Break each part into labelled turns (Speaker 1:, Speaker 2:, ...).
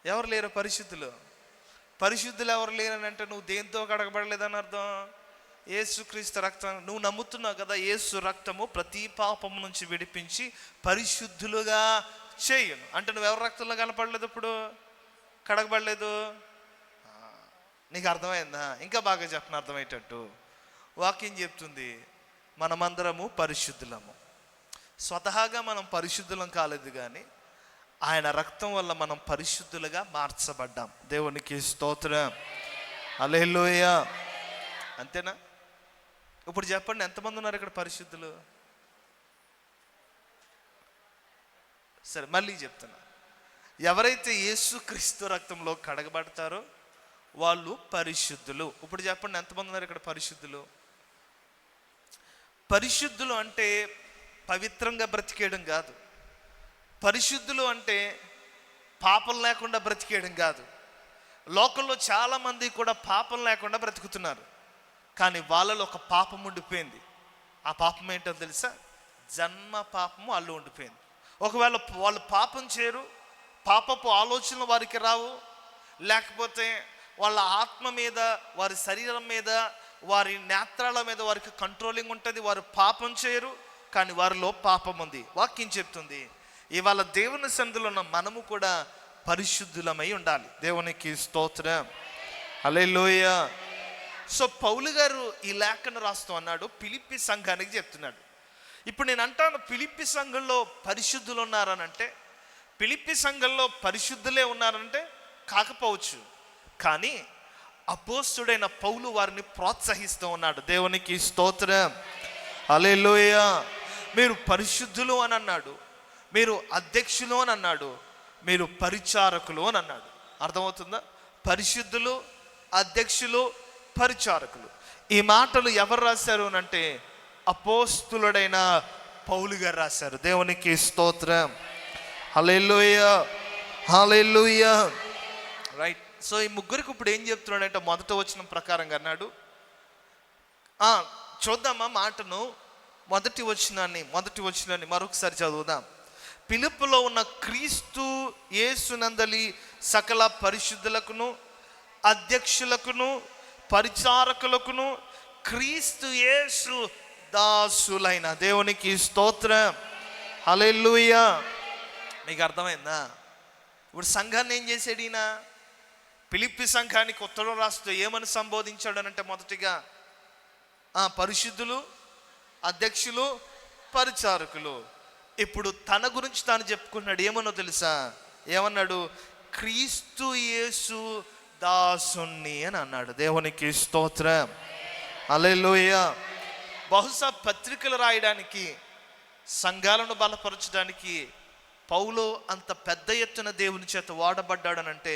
Speaker 1: ఎవరు లేరు పరిశుద్ధులు? పరిశుద్ధులు ఎవరు లేరని అంటే నువ్వు దేంతో కడగబడలేదని అర్థం. యేసుక్రీస్తు రక్తం నువ్వు నమ్ముతున్నావు కదా, యేసు రక్తము ప్రతి పాపము నుంచి విడిపించి పరిశుద్ధులుగా చేయును అంటే నువ్వు ఎవరి రక్తంలో కనపడలేదు, ఇప్పుడు కడగబడలేదు. నీకు అర్థమైందా? ఇంకా బాగా చెప్పను అర్థమయ్యేటట్టు. వాక్యం చెప్తుంది మనమందరము పరిశుద్ధులము. స్వతహాగా మనం పరిశుద్ధులం కాలేదు, కానీ ఆయన రక్తం వల్ల మనం పరిశుద్ధులుగా మార్చబడ్డాం. దేవునికి స్తోత్రం, హల్లెలూయా. అంతేనా? ఇప్పుడు చెప్పండి, ఎంతమంది ఉన్నారు ఇక్కడ పరిశుద్ధులు? సరే, మళ్ళీ చెప్తున్నా. ఎవరైతే యేసుక్రీస్తు రక్తంలో కడగబడతారో వాళ్ళు పరిశుద్ధులు. ఇప్పుడు చెప్పండి, ఎంతమంది ఉన్నారు ఇక్కడ పరిశుద్ధులు? పరిశుద్ధులు అంటే పవిత్రంగా బ్రతికేయడం కాదు. పరిశుద్ధులు అంటే పాపం లేకుండా బ్రతికేయడం కాదు. లోకంలో చాలామంది కూడా పాపం లేకుండా బ్రతుకుతున్నారు, కానీ వాళ్ళలో ఒక పాపం ఉండిపోయింది. ఆ పాపం ఏంటో తెలుసా? జన్మ పాపము అల్లు ఉండిపోయింది. ఒకవేళ వాళ్ళు పాపం చేయరు, పాపపు ఆలోచనలు వారికి రావు, లేకపోతే వాళ్ళ ఆత్మ మీద, వారి శరీరం మీద, వారి నేత్రాల మీద వారికి కంట్రోలింగ్ ఉంటుంది. వారు పాపం చేయరు, కానీ వారిలో పాపం ఉంది. వాక్యం చెప్తుంది ఇవాళ దేవుని సన్నిధిలో ఉన్న మనము కూడా పరిశుద్ధులమై ఉండాలి. దేవునికి స్తోత్రం, హల్లెలూయా. సో పౌలు గారు ఈ లేఖను రాస్తూ అన్నాడు, ఫిలిప్పీ సంఘానికి చెప్తున్నాడు. ఇప్పుడు నేను అంటాను, ఫిలిప్పీ సంఘంలో పరిశుద్ధులు ఉన్నారనంటే, ఫిలిప్పీ సంఘంలో పరిశుద్ధులే ఉన్నారంటే కాకపోవచ్చు, కానీ అపోస్తుడైన పౌలు వారిని ప్రోత్సహిస్తూ ఉన్నాడు. దేవునికి స్తోత్రం, హల్లెలూయా. మీరు పరిశుద్ధులు అని అన్నాడు, మీరు అధ్యక్షులు అని అన్నాడు, మీరు పరిచారకులు అని అన్నాడు. అర్థమవుతుందా? పరిశుద్ధులు, అధ్యక్షులు, పరిచారకులు. ఈ మాటలు ఎవరు రాశారు అని అంటే అపోస్తులుడైన పౌలు గారు రాశారు. దేవునికి స్తోత్రం, హల్లెలూయా, హల్లెలూయా. రైట్. సో ఈ ముగ్గురికి ఇప్పుడు ఏం చెప్తున్నాడంటే మొదట వచనం ప్రకారంగా అన్నాడు. చూద్దామా మాటను, మొదటి వచనాన్ని మరొకసారి చదువుదాం. ఫిలిప్పులో ఉన్న క్రీస్తు యేసునందలి సకల పరిశుద్ధులకును అధ్యక్షులకును పరిచారకులకును క్రీస్తు యేసు దాసులైన దేవునికి స్తోత్రం, హల్లెలూయా. మీకు అర్థమైందా? ఇప్పుడు సంఘాన్ని ఏం చేశాడు ఈయన? ఫిలిప్పీ సంఘానికి ఉత్తరం రాస్తూ ఏమని సంబోధించాడు అనంటే, మొదటిగా పరిశుద్ధులు, అధ్యక్షులు, పరిచారకులు. ఇప్పుడు తన గురించి తాను చెప్పుకున్నాడు. ఏమన్నో తెలుసా? ఏమన్నాడు? క్రీస్తు యేసు దాసుని అని అన్నాడు. దేవునికి స్తోత్రం, హల్లెలూయా. బహుశా పత్రికలు రాయడానికి, సంఘాలను బలపరచడానికి పౌలు అంత పెద్ద ఎత్తున దేవుని చేత వాడబడ్డాడనంటే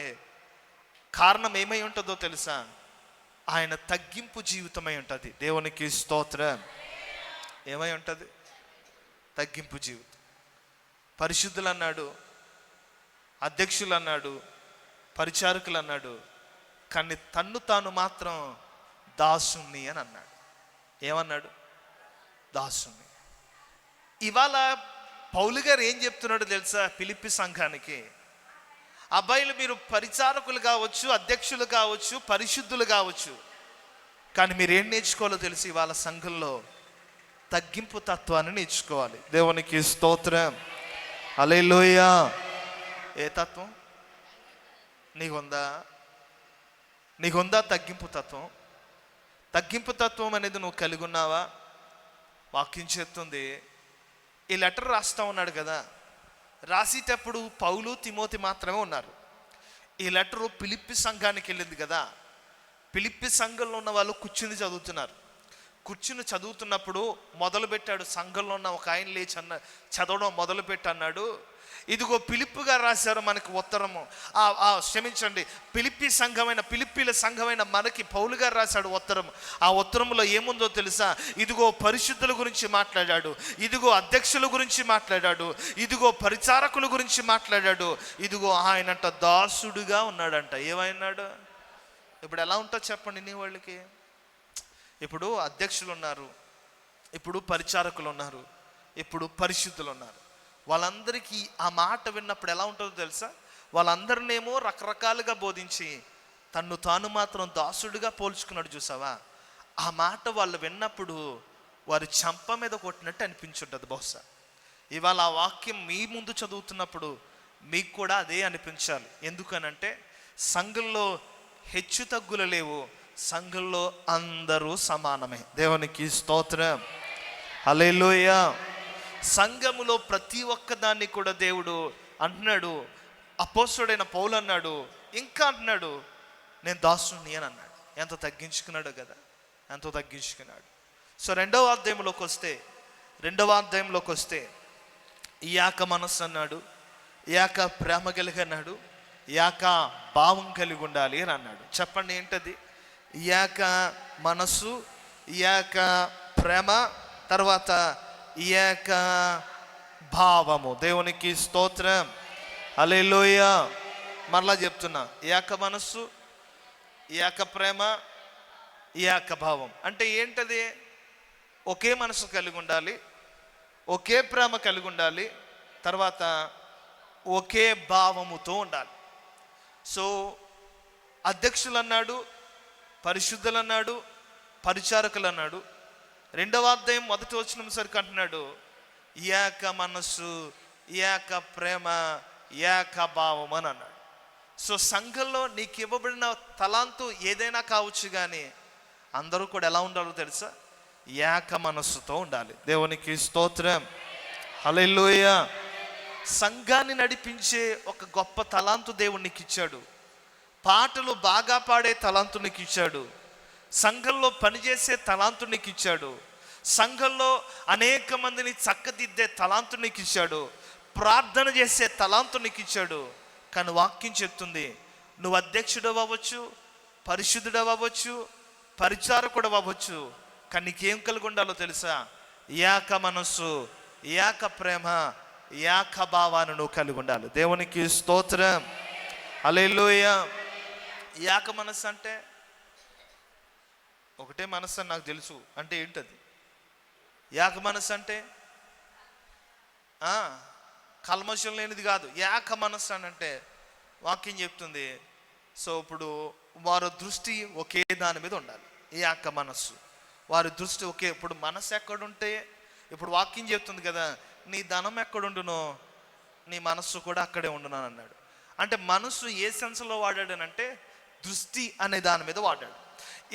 Speaker 1: కారణం ఏమై ఉంటుందో తెలుసా? ఆయన తగ్గింపు జీవితమై ఉంటుంది. దేవునికి స్తోత్రం. ఏమై ఉంటుంది? తగ్గింపు జీవితం. పరిశుద్ధులు అన్నాడు, అధ్యక్షులు అన్నాడు, పరిచారకులు అన్నాడు, కానీ తన్ను తాను మాత్రం దాసుని అని అన్నాడు. ఏమన్నాడు? దాసుని. ఇవాళ పౌలు గారు ఏం చెప్తున్నాడో తెలుసా ఫిలిప్పీ సంఘానికి? అబ్బాయిలు, మీరు పరిచారకులు కావచ్చు, అధ్యక్షులు కావచ్చు, పరిశుద్ధులు కావచ్చు, కానీ మీరు ఏం నేర్చుకోవాలో తెలుసు? ఇవాళ సంఘంలో తగ్గింపు తత్వాన్ని నేర్చుకోవాలి. దేవునికి స్తోత్రం, హల్లెలూయా. ఏ తత్వం నీకుందా? తగ్గింపు తత్వం. తగ్గింపు తత్వం అనేది నువ్వు కలిగి ఉన్నావా? వాక్యం చెప్తుంది. ఈ లెటర్ రాస్తా ఉన్నాడు కదా, రాసేటప్పుడు పౌలు, తిమోతి మాత్రమే ఉన్నారు. ఈ లెటరు ఫిలిప్పీ సంఘానికి వెళ్ళింది కదా, ఫిలిప్పీ సంఘంలో ఉన్న వాళ్ళు కూర్చుని చదువుతున్నప్పుడు మొదలుపెట్టాడు. సంఘంలో ఉన్న ఒక ఆయన లేచి చదవడం మొదలుపెట్టి అన్నాడు, ఇదిగో ఫిలిప్పు గారు రాశారు మనకి ఉత్తరము. క్షమించండి, ఫిలిప్పీల సంఘమైన మనకి పౌలు గారు రాశాడు ఉత్తరం. ఆ ఉత్తరంలో ఏముందో తెలుసా? ఇదిగో పరిశుద్ధుల గురించి మాట్లాడాడు, ఇదిగో అధ్యక్షుల గురించి మాట్లాడాడు, ఇదిగో పరిచారకుల గురించి మాట్లాడాడు, ఇదిగో ఆయనంట దాసుడుగా ఉన్నాడంట. ఏమైనాడు? ఇప్పుడు ఎలా ఉంటుందో చెప్పండి నీ వాళ్ళకి. ఇప్పుడు అధ్యక్షులు ఉన్నారు, ఇప్పుడు పరిచారకులు ఉన్నారు, ఇప్పుడు పరిశుద్ధులు ఉన్నారు. వాళ్ళందరికీ ఆ మాట విన్నప్పుడు ఎలా ఉంటుందో తెలుసా? వాళ్ళందరినేమో రకరకాలుగా బోధించి తన్ను తాను మాత్రం దాసుడిగా పోల్చుకున్నాడు చూసావా. ఆ మాట వాళ్ళు విన్నప్పుడు వారి చెంప మీద కొట్టినట్టు అనిపించుంటుంది బహుశా. ఇవాళ ఆ వాక్యం మీ ముందు చదువుతున్నప్పుడు మీకు కూడా అదే అనిపించాలి. ఎందుకనంటే సంఘంలో హెచ్చు తగ్గులు లేవు, సంఘంలో అందరూ సమానమే. దేవునికి స్తోత్రం, హల్లెలూయా. సంఘములో ప్రతి ఒక్క దాన్ని కూడా దేవుడు అంటున్నాడు. అపోస్తలుడైన పౌలు అన్నాడు, ఇంకా అంటున్నాడు, నేను దాసుని అని అన్నాడు. ఎంత తగ్గించుకున్నాడు కదా, ఎంతో తగ్గించుకున్నాడు. సో రెండవ అధ్యాయంలోకి వస్తే యాక మనస్సు అన్నాడు, యాక ప్రేమ కలిగి అన్నాడు, యాక భావం కలిగి ఉండాలి అని అన్నాడు. చెప్పండి ఏంటది? యాక మనస్సు, యాక ప్రేమ, తర్వాత యాక భావము. దేవునికి స్తోత్రం, హల్లెలూయా. మరలా చెప్తున్నా, యాక మనస్సు, యాక ప్రేమ, యాక భావం అంటే ఏంటది? ఒకే మనసు కలిగి ఉండాలి, ఒకే ప్రేమ కలిగి ఉండాలి, తర్వాత ఒకే భావముతో ఉండాలి. సో అధ్యక్షులు అన్నాడు, పరిశుద్ధులు అన్నాడు, పరిచారకులు అన్నాడు. రెండవ అధ్యాయం 1వ వచనం సరికి అంటున్నాడు, ఏక మనస్సు, ఏక ప్రేమ, ఏక భావం అని అన్నాడు. సో సంఘంలో నీకు ఇవ్వబడిన తలాంతు ఏదైనా కావచ్చు, కానీ అందరూ కూడా ఎలా ఉండాలో తెలుసా? ఏక మనస్సుతో ఉండాలి. దేవునికి స్తోత్రం, హల్లెలూయా. సంఘాన్ని నడిపించే ఒక గొప్ప తలాంతు దేవుడు నీకు ఇచ్చాడు. పాటలు బాగా పాడే తలాంతు నీకు ఇచ్చాడు. సంఘంలో పనిచేసే తలాంతు నీకు ఇచ్చాడు. సంఘంలో అనేక మందిని చక్కదిద్దే తలాంతు నీకు ఇచ్చాడు. ప్రార్థన చేసే తలాంతు నీకు ఇచ్చాడు. కానీ వాక్యం చెప్తుంది, నువ్వు అధ్యక్షుడు అవ్వచ్చు, పరిశుద్ధుడు అవ్వచ్చు, పరిచారకుడు అవ్వచ్చు, కానీ నీకేం కలిగి ఉండాలో తెలుసా? ఏక మనస్సు, ఏక ప్రేమ, ఏక భావాన్ని నువ్వు కలిగి ఉండాలి. దేవునికి స్తోత్రం, హల్లెలూయా. ఏక మనస్సు అంటే ఒకటే మనస్సు అని నాకు తెలుసు. అంటే ఏంటది? ఏక మనస్సు అంటే కల్మషం లేనిది కాదు. ఏక మనస్సు అని అంటే వాక్యం చెప్తుంది. సో ఇప్పుడు వారి దృష్టి ఒకే దాని మీద ఉండాలి. ఏక మనస్సు, వారి దృష్టి ఒకే. ఇప్పుడు మనస్సు ఎక్కడుంటే, ఇప్పుడు వాక్యం చెప్తుంది కదా, నీ ధనం ఎక్కడుండునో నీ మనస్సు కూడా అక్కడే ఉండును అన్నాడు. అంటే మనస్సు ఏ సెన్స్లో వాడాడనంటే దృష్టి అనే దాని మీద వాడాడు.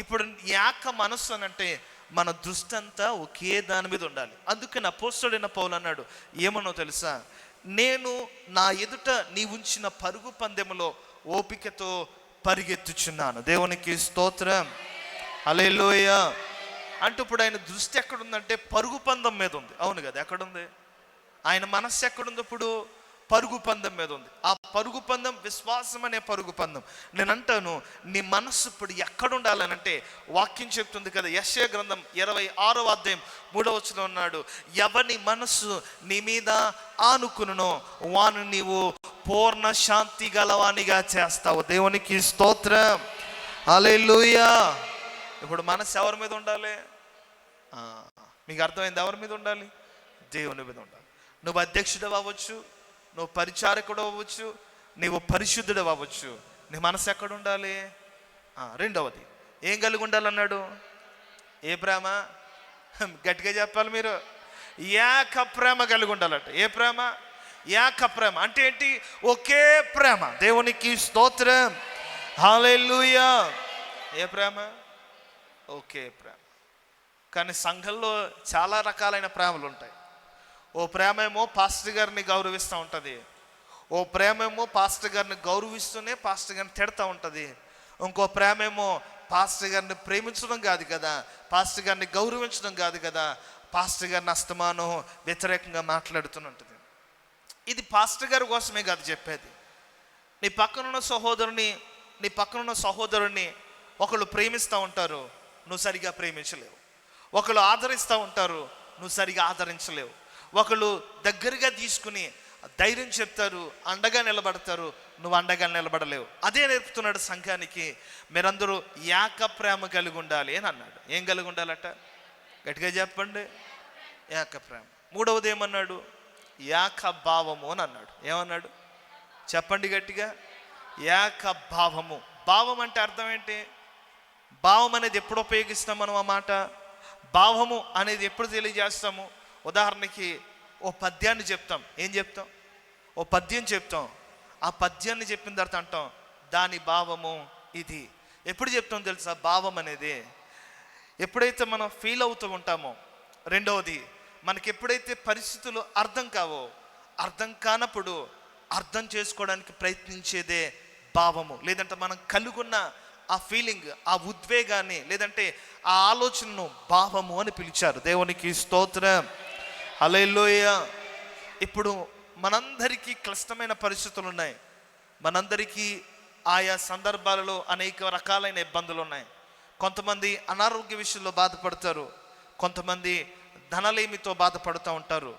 Speaker 1: ఇప్పుడు ఏక మనస్సు అని అంటే మన దృష్టి అంతా ఒకే దాని మీద ఉండాలి. అందుకని అపోస్తలుడైన పౌలు అన్నాడు, ఏమనో తెలుసా? నేను నా ఎదుట నీ ఉంచిన పరుగు పందెములో ఓపికతో పరిగెత్తుచున్నాను. దేవునికి స్తోత్రం, హల్లెలూయా. అంటే ఇప్పుడు ఆయన దృష్టి ఎక్కడుందంటే పరుగు పందెం మీద ఉంది. అవును కదా, ఎక్కడుంది? ఆయన మనస్సు ఎక్కడుంది? ఇప్పుడు పరుగు పందెం మీద ఉంది. ఆ పరుగు పందెం విశ్వాసం అనే పరుగు పందెం. నేను అంటాను, నీ మనస్సు ఇప్పుడు ఎక్కడ ఉండాలనంటే వాక్యం చెప్తుంది కదా, యెషయా గ్రంథం 26వ అధ్యాయం 3వ వచనం ఉన్నాడు, ఎవని మనస్సు నీ మీద ఆనుకునునో వాను నీవు పూర్ణ శాంతి గలవానిగా చేస్తావు. దేవునికి స్తోత్రం, హల్లెలూయా. ఇప్పుడు మనస్సు ఎవరి మీద ఉండాలి? మీకు అర్థమైంది? ఎవరి మీద ఉండాలి? దేవుని మీద ఉండాలి. నువ్వు అధ్యక్షుడు అవ్వచ్చు, నువ్వు పరిచారకుడు అవ్వచ్చు, నువ్వు పరిశుద్ధుడు అవ్వచ్చు, నీ మనసు ఎక్కడ ఉండాలి? రెండవది ఏం కలిగి ఉండాలన్నాడు? ఏ ప్రేమ? గట్టిగా చెప్పాలి మీరు. ఏక ప్రేమ కలిగి ఉండాలట. ఏ ప్రేమ? ఏక ప్రేమ అంటే ఏంటి? ఒకే ప్రేమ. దేవునికి స్తోత్రం, హల్లెలూయా. ఏ ప్రేమ? ఒకే ప్రేమ. కానీ సంఘంలో చాలా రకాలైన ప్రేమలు ఉంటాయి. ఓ ప్రేమేమో పాస్టర్ గారిని గౌరవిస్తూ ఉంటుంది, ఓ ప్రేమేమో పాస్టర్ గారిని గౌరవిస్తూనే పాస్టర్ గారిని తిడతా ఉంటుంది, ఇంకో ప్రేమేమో పాస్టర్ గారిని ప్రేమించడం కాదు కదా, పాస్టర్ గారిని గౌరవించడం కాదు కదా, పాస్టర్ గారిని అస్తమానం వ్యతిరేకంగా మాట్లాడుతుంటుంది. ఇది పాస్టర్ గారి కోసమే కాదు చెప్పేది. నీ పక్కనున్న సహోదరుని ఒకళ్ళు ప్రేమిస్తూ ఉంటారు, నువ్వు సరిగా ప్రేమించలేవు. ఒకళ్ళు ఆదరిస్తూ ఉంటారు, నువ్వు సరిగా ఆదరించలేవు. ఒకళ్ళు దగ్గరగా తీసుకుని ధైర్యం చెప్తారు, అండగా నిలబడతారు, నువ్వు అండగా నిలబడలేవు. అదే నేర్పుతున్నాడు సంఘానికి. మీరందరూ ఏక ప్రేమ కలిగి ఉండాలి అని అన్నాడు. ఏం కలిగి ఉండాలట? గట్టిగా చెప్పండి. ఏక ప్రేమ. మూడవది ఏమన్నాడు? ఏక భావము అని అన్నాడు. ఏమన్నాడు? చెప్పండి గట్టిగా, ఏక భావము. భావం అంటే అర్థం ఏంటి? భావం అనేది ఎప్పుడు ఉపయోగిస్తాం మనం ఆ మాట? భావము అనేది ఎప్పుడు తెలియజేస్తాము? ఉదాహరణకి ఓ పద్యాన్ని చెప్తాం. ఏం చెప్తాం? ఓ పద్యం చెప్తాం. ఆ పద్యాన్ని చెప్పిన తర్వాత అంటాం దాని భావము ఇది. ఎప్పుడు చెప్తాం తెలుసా భావం అనేది? ఎప్పుడైతే మనం ఫీల్ అవుతూ ఉంటామో. రెండవది, మనకి ఎప్పుడైతే పరిస్థితులు అర్థం కావో, అర్థం కానప్పుడు అర్థం చేసుకోవడానికి ప్రయత్నించేదే భావము. లేదంటే మనం కలుగున్న ఆ ఫీలింగ్, ఆ ఉద్వేగాన్ని, లేదంటే ఆ ఆలోచనను భావము అని పిలిచారు. దేవునికి స్తోత్రం, హల్లెలూయా. ఇప్పుడు మనందరికీ క్లిష్టమైన పరిస్థితులు ఉన్నాయి. మనందరికీ ఆయా సందర్భాలలో అనేక రకాలైన ఇబ్బందులు ఉన్నాయి. కొంతమంది అనారోగ్య విషయంలో బాధపడతారు, కొంతమంది ధనలేమితో బాధపడుతూ ఉంటారు,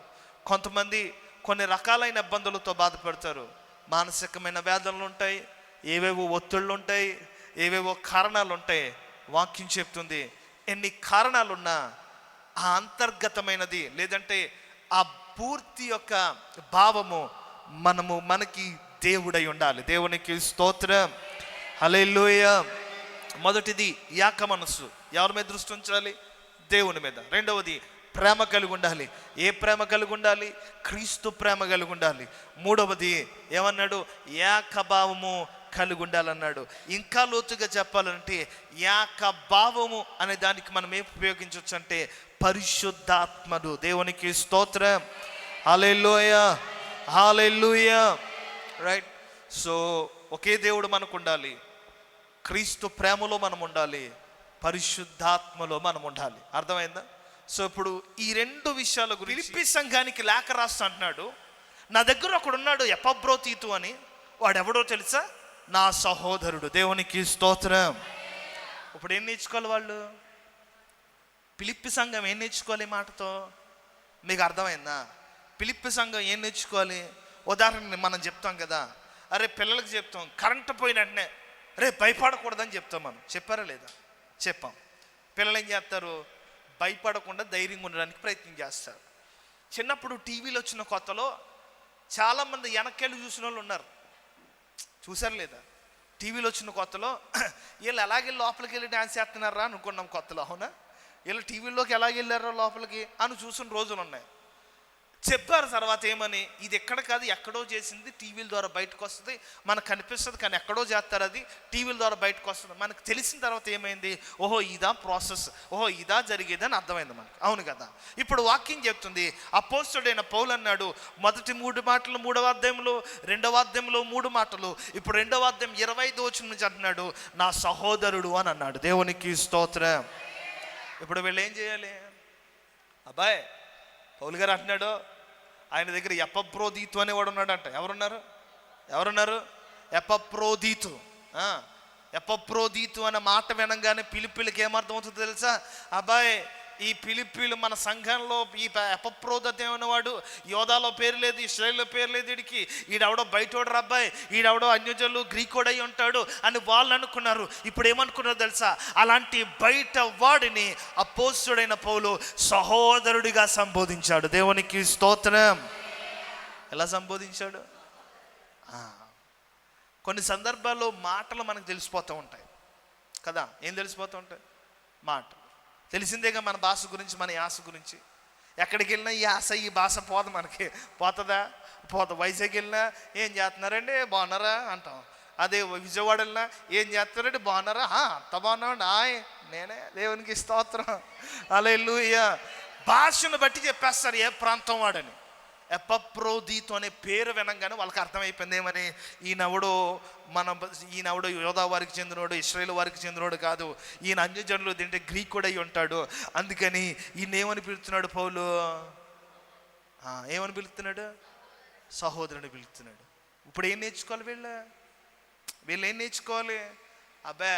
Speaker 1: కొంతమంది కొన్ని రకాలైన ఇబ్బందులతో బాధపడతారు. మానసికమైన వేదనలు ఉంటాయి, ఏవేవో ఒత్తిళ్ళు ఉంటాయి, ఏవేవో కారణాలు ఉంటాయి. వాక్యం చెప్తుంది ఎన్ని కారణాలున్నా ఆ అంతర్గతమైనది, లేదంటే ఆ పూర్తి యొక్క భావము మనకి దేవుడై ఉండాలి. దేవునికి స్తోత్రం, హల్లెలూయా. మొదటిది ఏక మనస్సు. ఎవరి మీద దృష్టి ఉంచాలి? దేవుని మీద. రెండవది ప్రేమ కలిగి ఉండాలి. ఏ ప్రేమ కలిగి ఉండాలి? క్రీస్తు ప్రేమ కలిగి ఉండాలి. మూడవది ఏమన్నాడు? ఏకభావము కలిగి ఉండాలన్నాడు. ఇంకా లోతుగా చెప్పాలంటే ఏకభావము అనే దానికి మనం ఏం ఉపయోగించవచ్చు అంటే పరిశుద్ధాత్మడు. దేవునికి స్తోత్రం, హల్లెలూయా, హల్లెలూయా. రైట్. సో ఒకే దేవుడు మనకు ఉండాలి, క్రీస్తు ప్రేమలో మనం ఉండాలి, పరిశుద్ధాత్మలో మనం ఉండాలి. అర్థమైందా? సో ఇప్పుడు ఈ రెండు విషయాల గురించి ఫిలిప్పీ సంఘానికి లేఖ రాస్తా అంటున్నాడు. నా దగ్గర ఒకడున్నాడు ఎపఫ్రోదీతు అని. వాడెవడో తెలుసా? నా సహోదరుడు. దేవునికి స్తోత్రం. ఇప్పుడు ఏం నేర్చుకోవాలి వాళ్ళు? ఫిలిప్పీ సంఘం ఏం నేర్చుకోవాలి? మాటతో మీకు అర్థమైందా? ఫిలిప్పీ సంఘం ఏం నేర్చుకోవాలి? ఉదాహరణ మనం చెప్తాం కదా, అరే పిల్లలకి చెప్తాం కరెంటు పోయిన వెంటనే రే భయపడకూడదని చెప్తాం. మనం చెప్పారా లేదా? చెప్పాం. పిల్లలు ఏం చేస్తారు? భయపడకుండా ధైర్యంగా ఉండడానికి ప్రయత్నం చేస్తారు. చిన్నప్పుడు టీవీలో వచ్చిన కొత్తలో చాలామంది వెనక్కెళ్ళి చూసిన వాళ్ళు ఉన్నారు. చూసారు లేదా? టీవీలో వచ్చిన కొత్తలో వీళ్ళు ఎలాగెళ్ళి లోపలికి వెళ్ళి డ్యాన్స్ చేస్తున్నారా అనుకున్నాం కొత్తలో. అవునా? వీళ్ళు టీవీలోకి ఎలాగెళ్ళారో లోపలికి అని చూసిన రోజులు ఉన్నాయి. చెప్పారు తర్వాత ఏమని, ఇది ఎక్కడ కాదు ఎక్కడో చేసింది, టీవీల ద్వారా బయటకు వస్తుంది, మనకు కనిపిస్తుంది కానీ ఎక్కడో చేస్తారు, అది టీవీల ద్వారా బయటకు వస్తుంది. మనకు తెలిసిన తర్వాత ఏమైంది? ఓహో ఇదా ప్రాసెస్, ఓహో ఇదా జరిగేది అని అర్థమైంది మనకు. అవును కదా? ఇప్పుడు వాక్యం చెప్తుంది, అపోస్తలుడైన పౌలు అన్నాడు మొదటి 3 మాటలు 3వ అధ్యాయంలో, 2వ అధ్యాయంలో 3 మాటలు, ఇప్పుడు 2వ అధ్యాయం 25వ వచనం నుంచి అంటున్నాడు నా సహోదరుడు అని అన్నాడు. దేవునికి స్తోత్రం. ఇప్పుడు వీళ్ళు ఏం చేయాలి? అబ్బాయి పౌలు గారు అంటున్నాడు ఆయన దగ్గర ఎపఫ్రోదీతు అనేవాడు ఉన్నాడంట. ఎవరున్నారు? ఎపఫ్రోదీతు. ఎపఫ్రోదీతు అనే మాట వినంగానే ఫిలిప్పీలకు ఏమర్థం అవుతుందో తెలుసా? అబ్బాయి ఈ ఫిలిప్పీలు మన సంఘంలో ఈ ఎపఫ్రోదీతు అనేవాడు, యోధాలో పేరు లేదు, ఇశ్రాయేల్లో పేరు లేదు, ఈడెవడో బయటోడు రబ్బాయి, ఈడెవడో అన్యజనులు గ్రీకోడు అయి ఉంటాడు అని వాళ్ళు అనుకున్నారు. ఇప్పుడు ఏమనుకున్నారు తెలుసా? అలాంటి బయట వాడిని అపోస్తలుడైన పౌలు సహోదరుడిగా సంబోధించాడు. దేవునికి స్తోత్రం. ఎలా సంబోధించాడు? కొన్ని సందర్భాల్లో మాటలు మనకు తెలిసిపోతూ ఉంటాయి కదా. ఏం తెలిసిపోతూ ఉంటాయి? మాట తెలిసిందేగా. మన భాష గురించి, మన యాస గురించి. ఎక్కడికి వెళ్ళినా ఈ యాస ఈ భాష పోదు మనకి. పోతుందా? పోదు. వైజాగ్ వెళ్ళినా ఏం చేస్తున్నారండి బాగున్నారా అంటాం. అదే విజయవాడ వెళ్ళినా ఏం చేస్తున్నారండి బాగున్నారా? అంత బాగున్నామండి. నేనే. దేవునికి స్తోత్రం, హల్లెలూయా. భాషను బట్టి చెప్పేస్తారు ఏ ప్రాంతం వాడని. ఎపఫ్రోదీతు అనే పేరు వినంగానే వాళ్ళకి అర్థమైపోయింది ఏమని, ఈయనెవడో యోధా వారికి చెందినోడు, ఇశ్రాయేలు వారికి చెందినోడు కాదు, ఈయన అన్యజనులు తింటే గ్రీకుడు అయి ఉంటాడు. అందుకని ఈయన ఏమని పిలుస్తున్నాడు పౌలు? ఏమని పిలుస్తున్నాడు? సహోదరుని పిలుస్తున్నాడు. ఇప్పుడు ఏం నేర్చుకోవాలి వీళ్ళు ఏం నేర్చుకోవాలి? అబ్బా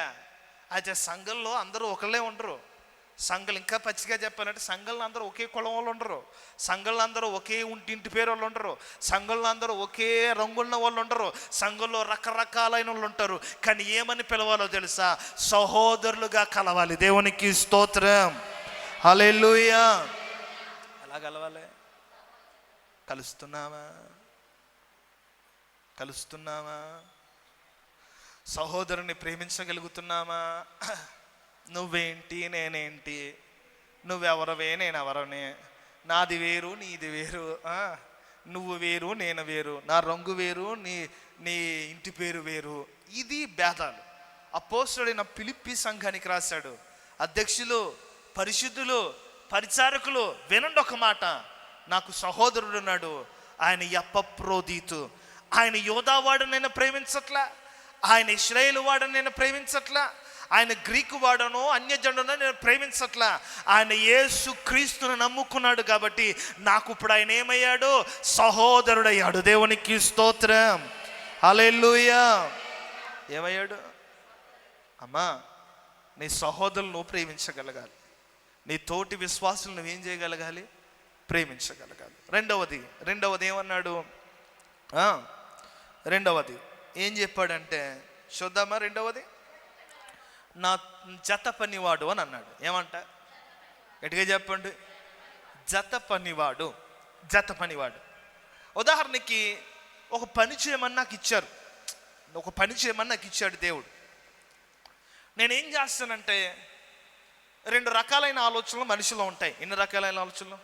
Speaker 1: అయితే సంఘంలో అందరూ ఒకళ్ళే ఉండరు. సంఘాలు ఇంకా పచ్చిగా చెప్పాలంటే సంఘంలో అందరూ ఒకే కులం వాళ్ళు ఉండరు, సంఘంలో అందరూ ఒకే ఇంటి పేరు వాళ్ళు ఉండరు, సంఘంలో అందరూ ఒకే రంగున్న వాళ్ళు ఉండరు, సంఘంలో రకరకాలైన వాళ్ళు ఉంటారు. కానీ ఏమని పిలవాలో తెలుసా? సహోదరులుగా కలవాలి. దేవునికి స్తోత్రం, హల్లెలూయా. ఎలా కలవాలి? కలుస్తున్నామా? కలుస్తున్నామా? సహోదరుని ప్రేమించగలుగుతున్నామా? నువ్వేంటి నేనేంటి, నువ్వెవరవే నేనెవరనే, నాది వేరు నీది వేరు, నువ్వు వేరు నేను వేరు, నా రంగు వేరు నీ నీ ఇంటి పేరు వేరు. ఇది భేదాలు. అపోస్తలుడైన ఫిలిప్పీ సంఘానికి రాశాడు, అధ్యక్షులు, పరిశుద్ధులు, పరిచారకులు, వినండి ఒక మాట. నాకు సహోదరుడు ఉన్నాడు, ఆయన ఎపఫ్రోదితు. ఆయన యోధావాడు నేను ప్రేమించట్లా, ఆయన ఇశ్రాయేలు వాడని నేను ప్రేమించట్లా, ఆయన గ్రీకు వాడనో అన్యజనుడనో నేను ప్రేమించట్లా. ఆయన యేసు క్రీస్తును నమ్ముకున్నాడు కాబట్టి నాకు ఇప్పుడు ఆయన ఏమయ్యాడు? సహోదరుడయ్యాడు. దేవునికి స్తోత్రం, హల్లెలూయా. ఏమయ్యాడు? అమ్మా, నీ సహోదరులను ప్రేమించగలగాలి, నీ తోటి విశ్వాసులను నువ్వేం చేయగలగాలి? ప్రేమించగలగాలి. రెండవది ఏమన్నాడు? రెండవది ఏం చెప్పాడంటే, చూద్దామా? రెండవది, నా జత పనివాడు అని అన్నాడు. ఏమంట? గట్టిగా చెప్పండి. జత పనివాడు. ఉదాహరణకి ఒక పని చేయమని నాకు ఇచ్చారు, దేవుడు. నేనేం చేస్తానంటే, రెండు రకాలైన ఆలోచనలు మనిషిలో ఉంటాయి. ఎన్ని రకాలైన ఆలోచనలు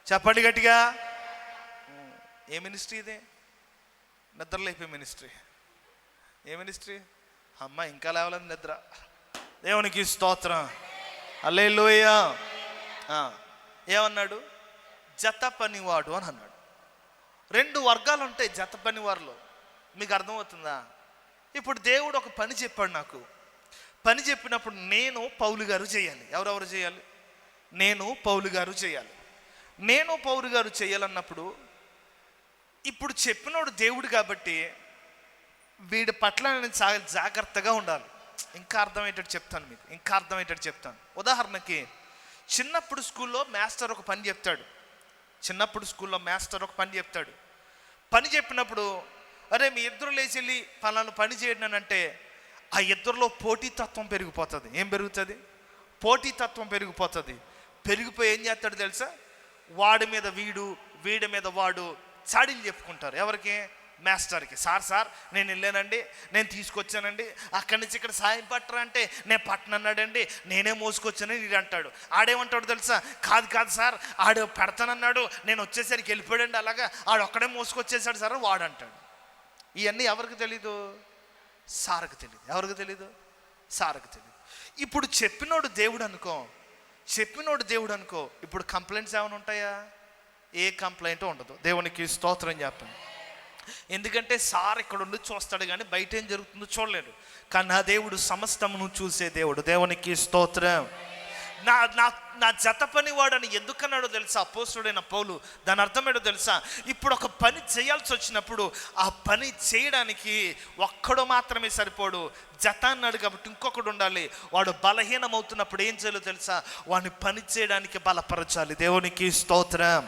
Speaker 1: చెప్పండి గట్టిగా. ఏ మినిస్ట్రీ ఇది? నిద్రలేపే మినిస్ట్రీ. ఏ మినిస్ట్రీ? అమ్మ ఇంకా లేవలేదు నిద్ర. దేవునికి స్తోత్రం, హల్లెలూయా. ఏమన్నాడు? జత పనివాడు అని అన్నాడు. రెండు వర్గాలు ఉంటాయి జత పనివారిలో. మీకు అర్థమవుతుందా? ఇప్పుడు దేవుడు ఒక పని చెప్పాడు నాకు. పని చెప్పినప్పుడు నేను పౌలు గారు చేయాలి. ఎవరెవరు చేయాలి? నేను పౌలు గారు చేయాలి. నేను పౌలు గారు చేయాలన్నప్పుడు ఇప్పుడు చెప్పినోడు దేవుడు కాబట్టి వీడి పట్ల నేను చాలా జాగ్రత్తగా ఉండాలి. ఇంకా అర్థమయ్యేటట్టు చెప్తాను. ఉదాహరణకి చిన్నప్పుడు స్కూల్లో మాస్టర్ ఒక పని చెప్తాడు. పని చెప్పినప్పుడు, అరే మీ ఇద్దరు లేచెళ్ళి పలాను పని చేయండి అని అంటే, ఆ ఇద్దరిలో పోటీతత్వం పెరిగిపోతుంది. ఏం పెరుగుతుంది? పోటీతత్వం పెరిగిపోతుంది. పెరిగిపోయి ఏం చేస్తాడు తెలుసా? వాడి మీద వీడు, వీడి మీద వాడు చాడీలు చెప్పుకుంటారు. ఎవరికి? మాస్టర్కి. సార్ నేను వెళ్ళానండి, నేను తీసుకొచ్చానండి, అక్కడి నుంచి ఇక్కడ సాయం పట్టరా అంటే నేను పట్టనన్నాడండి, నేనే మోసుకొచ్చానని ఇది అంటాడు. ఆడేమంటాడు తెలుసా? కాదు సార్, ఆడు పెడతానన్నాడు, నేను వచ్చేసరికి వెళ్ళిపోయాడండి, అలాగా ఆడొక్కడే మోసుకొచ్చేసాడు సార్ వాడు అంటాడు. ఇవన్నీ ఎవరికి తెలీదు? సార్కి తెలియదు. ఎవరికి తెలీదు? సార్కి తెలియదు. ఇప్పుడు చెప్పినోడు దేవుడు అనుకో, ఇప్పుడు కంప్లైంట్స్ ఏమైనా ఉంటాయా? ఏ కంప్లైంట్ ఉండదు. దేవునికి స్తోత్రం చెప్పండి. ఎందుకంటే సార్ ఇక్కడ ఉండి చూస్తాడు కానీ బయట ఏం జరుగుతుందో చూడలేడు. కానీ నా దేవుడు సమస్తమును చూసే దేవుడు. దేవునికి స్తోత్రం. నా జత పని వాడని ఎందుకన్నాడో తెలుసా అపోస్తలుడైన పౌలు? దాని అర్థం ఏంటో తెలుసా? ఇప్పుడు ఒక పని చేయాల్సి వచ్చినప్పుడు ఆ పని చేయడానికి ఒక్కడు మాత్రమే సరిపోడు, జత అన్నాడు కాబట్టి ఇంకొకడు ఉండాలి. వాడు బలహీనం అవుతున్నప్పుడు ఏం చేయాలో తెలుసా? వాడిని పని చేయడానికి బలపరచాలి. దేవునికి స్తోత్రం,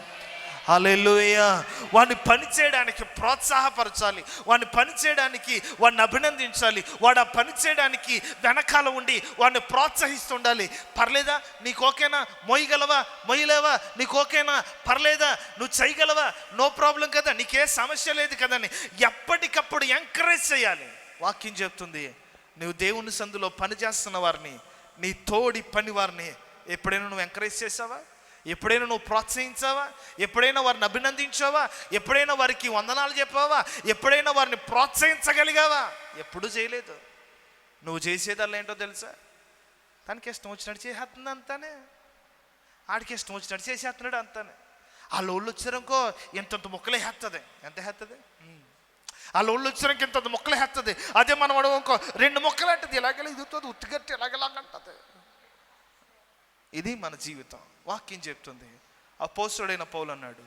Speaker 1: హల్లెలూయా. వాడిని పని చేయడానికి ప్రోత్సాహపరచాలి, వాడిని పని చేయడానికి వాడిని అభినందించాలి, వాడు ఆ పని చేయడానికి వెనకాల ఉండి వాడిని ప్రోత్సహిస్తుండాలి. పర్లేదా, నీకు ఓకేనా, మొయ్యలేవా, నీకు ఓకేనా, పర్లేదా, నువ్వు చేయగలవా, నో ప్రాబ్లం కదా, నీకే సమస్య లేదు కదని ఎప్పటికప్పుడు ఎంకరేజ్ చేయాలి. వాక్యం చెప్తుంది, నువ్వు దేవుని సందులో పని చేస్తున్న వారిని, నీ తోడి పని వారిని ఎప్పుడైనా నువ్వు ఎంకరేజ్ చేసావా? ఎప్పుడైనా నువ్వు ప్రోత్సహించావా? ఎప్పుడైనా వారిని అభినందించావా? ఎప్పుడైనా వారికి వందనాలు చెప్పావా? ఎప్పుడైనా వారిని ప్రోత్సహించగలిగావా? ఎప్పుడూ చేయలేదు. నువ్వు చేసేదల్లా ఏంటో తెలుసా? తనకి ఇష్టం వచ్చినట్టు చేసేస్తుంది అంతానే, ఆడికి ఇష్టం వచ్చినట్టు చేసేస్తున్నాడు అంతానే. వాళ్ళ ఊళ్ళు వచ్చారనుకో ఇంతంత మొక్కలే హేస్తుంది. ఎంత హేస్తుంది? వాళ్ళ ఊళ్ళు వచ్చారనుకో ఇంతంత మొక్కలే హేస్తుంది. అదే మనం అడవనుకో 2 మొక్కలు అంటది, ఇలాగెలా ఇదుతుంది, ఉత్తిగట్టి ఇలాగెలాగంటది. ఇది మన జీవితం. వాక్యం చెప్తుంది. అపోస్తలుడైన పౌలు అన్నాడు,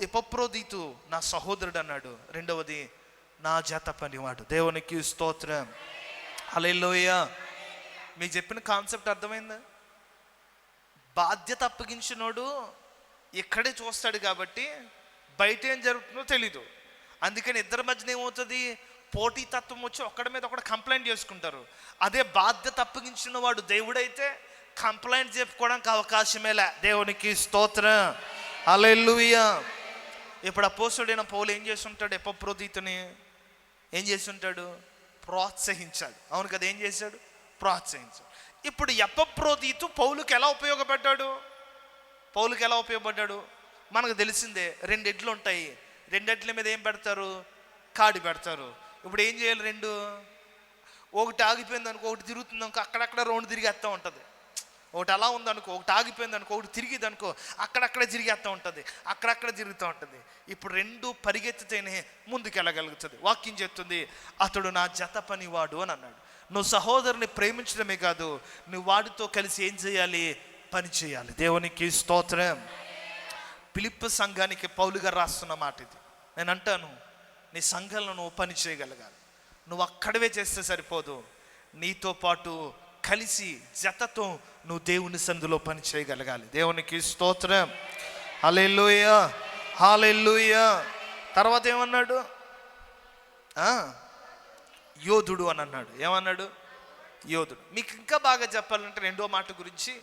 Speaker 1: ఎపఫ్రోదితు నా సహోదరుడు అన్నాడు. రెండవది, నా జత పనివాడు. దేవునికి స్తోత్రం, హల్లెలూయా. మీకు చెప్పిన కాన్సెప్ట్ అర్థమైందా? బాధ్యత అప్పగించినోడు ఇక్కడే చూస్తాడు కాబట్టి బయట ఏం జరుగుతుందో తెలీదు. అందుకని ఇద్దరి మధ్యన ఏమవుతుంది? పోటీతత్వం వచ్చి ఒకడి మీద ఒకటి కంప్లైంట్ చేసుకుంటారు. అదే బాధ్యత అప్పగించిన వాడు దేవుడైతే కంప్లైంట్ చెప్పుకోవడానికి అవకాశమేలే. దేవునికి స్తోత్రం, హల్లెలూయా. ఇప్పుడు అపోస్తుడైన పౌలు ఏం చేస్తుంటాడు? ఎపఫ్రోదితుని ఏం చేస్తుంటాడు? ప్రోత్సహించాడు. అవును కదా, ఏం చేశాడు? ప్రోత్సహించాడు. ఇప్పుడు ఎపఫ్రోదితు పౌలుకి ఎలా ఉపయోగపడ్డాడు? మనకు తెలిసిందే. 2 ఎడ్లు ఉంటాయి, 2 ఎడ్ల మీద ఏం పెడతారు? కాడి పెడతారు. ఇప్పుడు ఏం చేయాలి? 2 ఒకటి ఆగిపోయింది అనుకో, ఒకటి తిరుగుతుంది అనుకో, అక్కడక్కడ రౌండ్ తిరిగేస్తూ ఉంటుంది. ఒకటి అలా ఉందనుకో, ఒకటి ఆగిపోయింది అనుకో, ఒకటి తిరిగిది అనుకో, అక్కడక్కడ తిరిగేస్తూ ఉంటుంది, అక్కడక్కడ తిరుగుతూ ఉంటుంది. ఇప్పుడు 2 పరిగెత్తితేనే ముందుకు వెళ్ళగలుగుతుంది. వాక్యం చెప్తుంది, అతడు నా జత పనివాడు అని అన్నాడు. నువ్వు సహోదరుని ప్రేమించడమే కాదు, నువ్వు వాడితో కలిసి ఏం చేయాలి? పని చేయాలి. దేవునికి స్తోత్రం. ఫిలిప్పీ సంఘానికి పౌలు గారు రాస్తున్న మాట ఇది. నేను అంటాను, నీ సంఘంలో నువ్వు పని చేయగలగాలి. నువ్వు అక్కడవే చేస్తే సరిపోదు, నీతో పాటు కలిసి జతతో నువ్వు దేవుని సందులో పని చేయగలగాలి. దేవునికి స్తోత్రం. హల్లెలూయా, హల్లెలూయా. తర్వాత ఏమన్నాడు? యోధుడు అని అన్నాడు. ఏమన్నాడు? యోధుడు. మీకు ఇంకా బాగా చెప్పాలంటే 2వ మాట గురించి,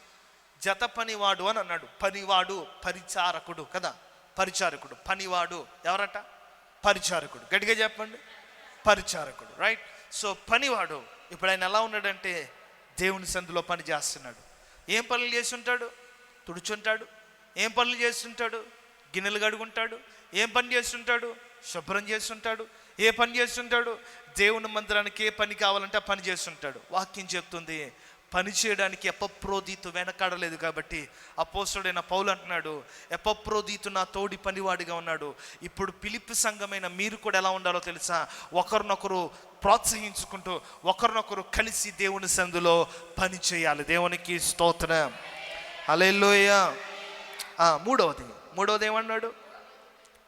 Speaker 1: జత పనివాడు అని అన్నాడు. పనివాడు పరిచారకుడు కదా, పరిచారకుడు. పనివాడు ఎవరట? పరిచారకుడు. గట్టిగా చెప్పండి, పరిచారకుడు. రైట్. సో పనివాడు ఇప్పుడు ఆయన ఎలా ఉన్నాడంటే దేవుని సందులో పని చేస్తున్నాడు. ఏం పనులు చేస్తుంటాడు? తుడుచుంటాడు. ఏం పనులు చేస్తుంటాడు? గిన్నెలు కడుగుంటాడు. ఏం పని చేస్తుంటాడు? శుభ్రం చేస్తుంటాడు. ఏ పని చేస్తుంటాడు? దేవుని మందిరానికి ఏ పని కావాలంటే ఆ పని చేస్తుంటాడు. వాక్యం చెప్తుంది, పని చేయడానికి ఎపఫ్రోదితు వెనకాడలేదు. కాబట్టి అపోస్తుడైన పౌలు అంటున్నాడు, ఎపఫ్రోదితు నా తోడి పనివాడిగా ఉన్నాడు. ఇప్పుడు ఫిలిప్పీ సంఘమైన మీరు కూడా ఎలా ఉండాలో తెలుసా? ఒకరినొకరు ప్రోత్సహించుకుంటూ, ఒకరినొకరు కలిసి దేవుని సందులో పని చేయాలి. దేవునికి స్తోత్రం. హల్లెలూయా. మూడవది ఏమన్నాడు?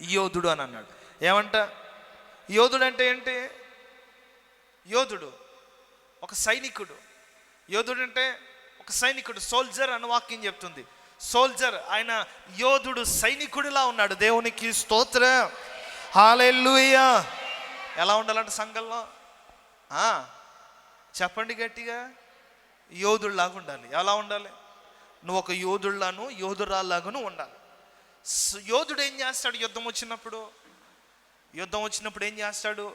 Speaker 1: యోధుడు అని అన్నాడు. ఏమంట? యోధుడు అంటే ఏంటి? యోధుడు ఒక సైనికుడు. యోధుడు అంటే ఒక సైనికుడు, సోల్జర్ అని వాక్యం చెప్తుంది. సోల్జర్, ఆయన యోధుడు, సైనికుడిలా ఉన్నాడు. దేవునికి స్తోత్రం. హల్లెలూయా. ఎలా ఉండాలంటే సంఘంలో? చెప్పండి గట్టిగా. యోధుడిలాగా ఉండాలి. ఎలా ఉండాలి? నువ్వు ఒక యోధుడిలాను, యోధురాల్లాగాను ఉండాలి. యోధుడు ఏం చేస్తాడు? యుద్ధం వచ్చినప్పుడు ఏం చేస్తాడు?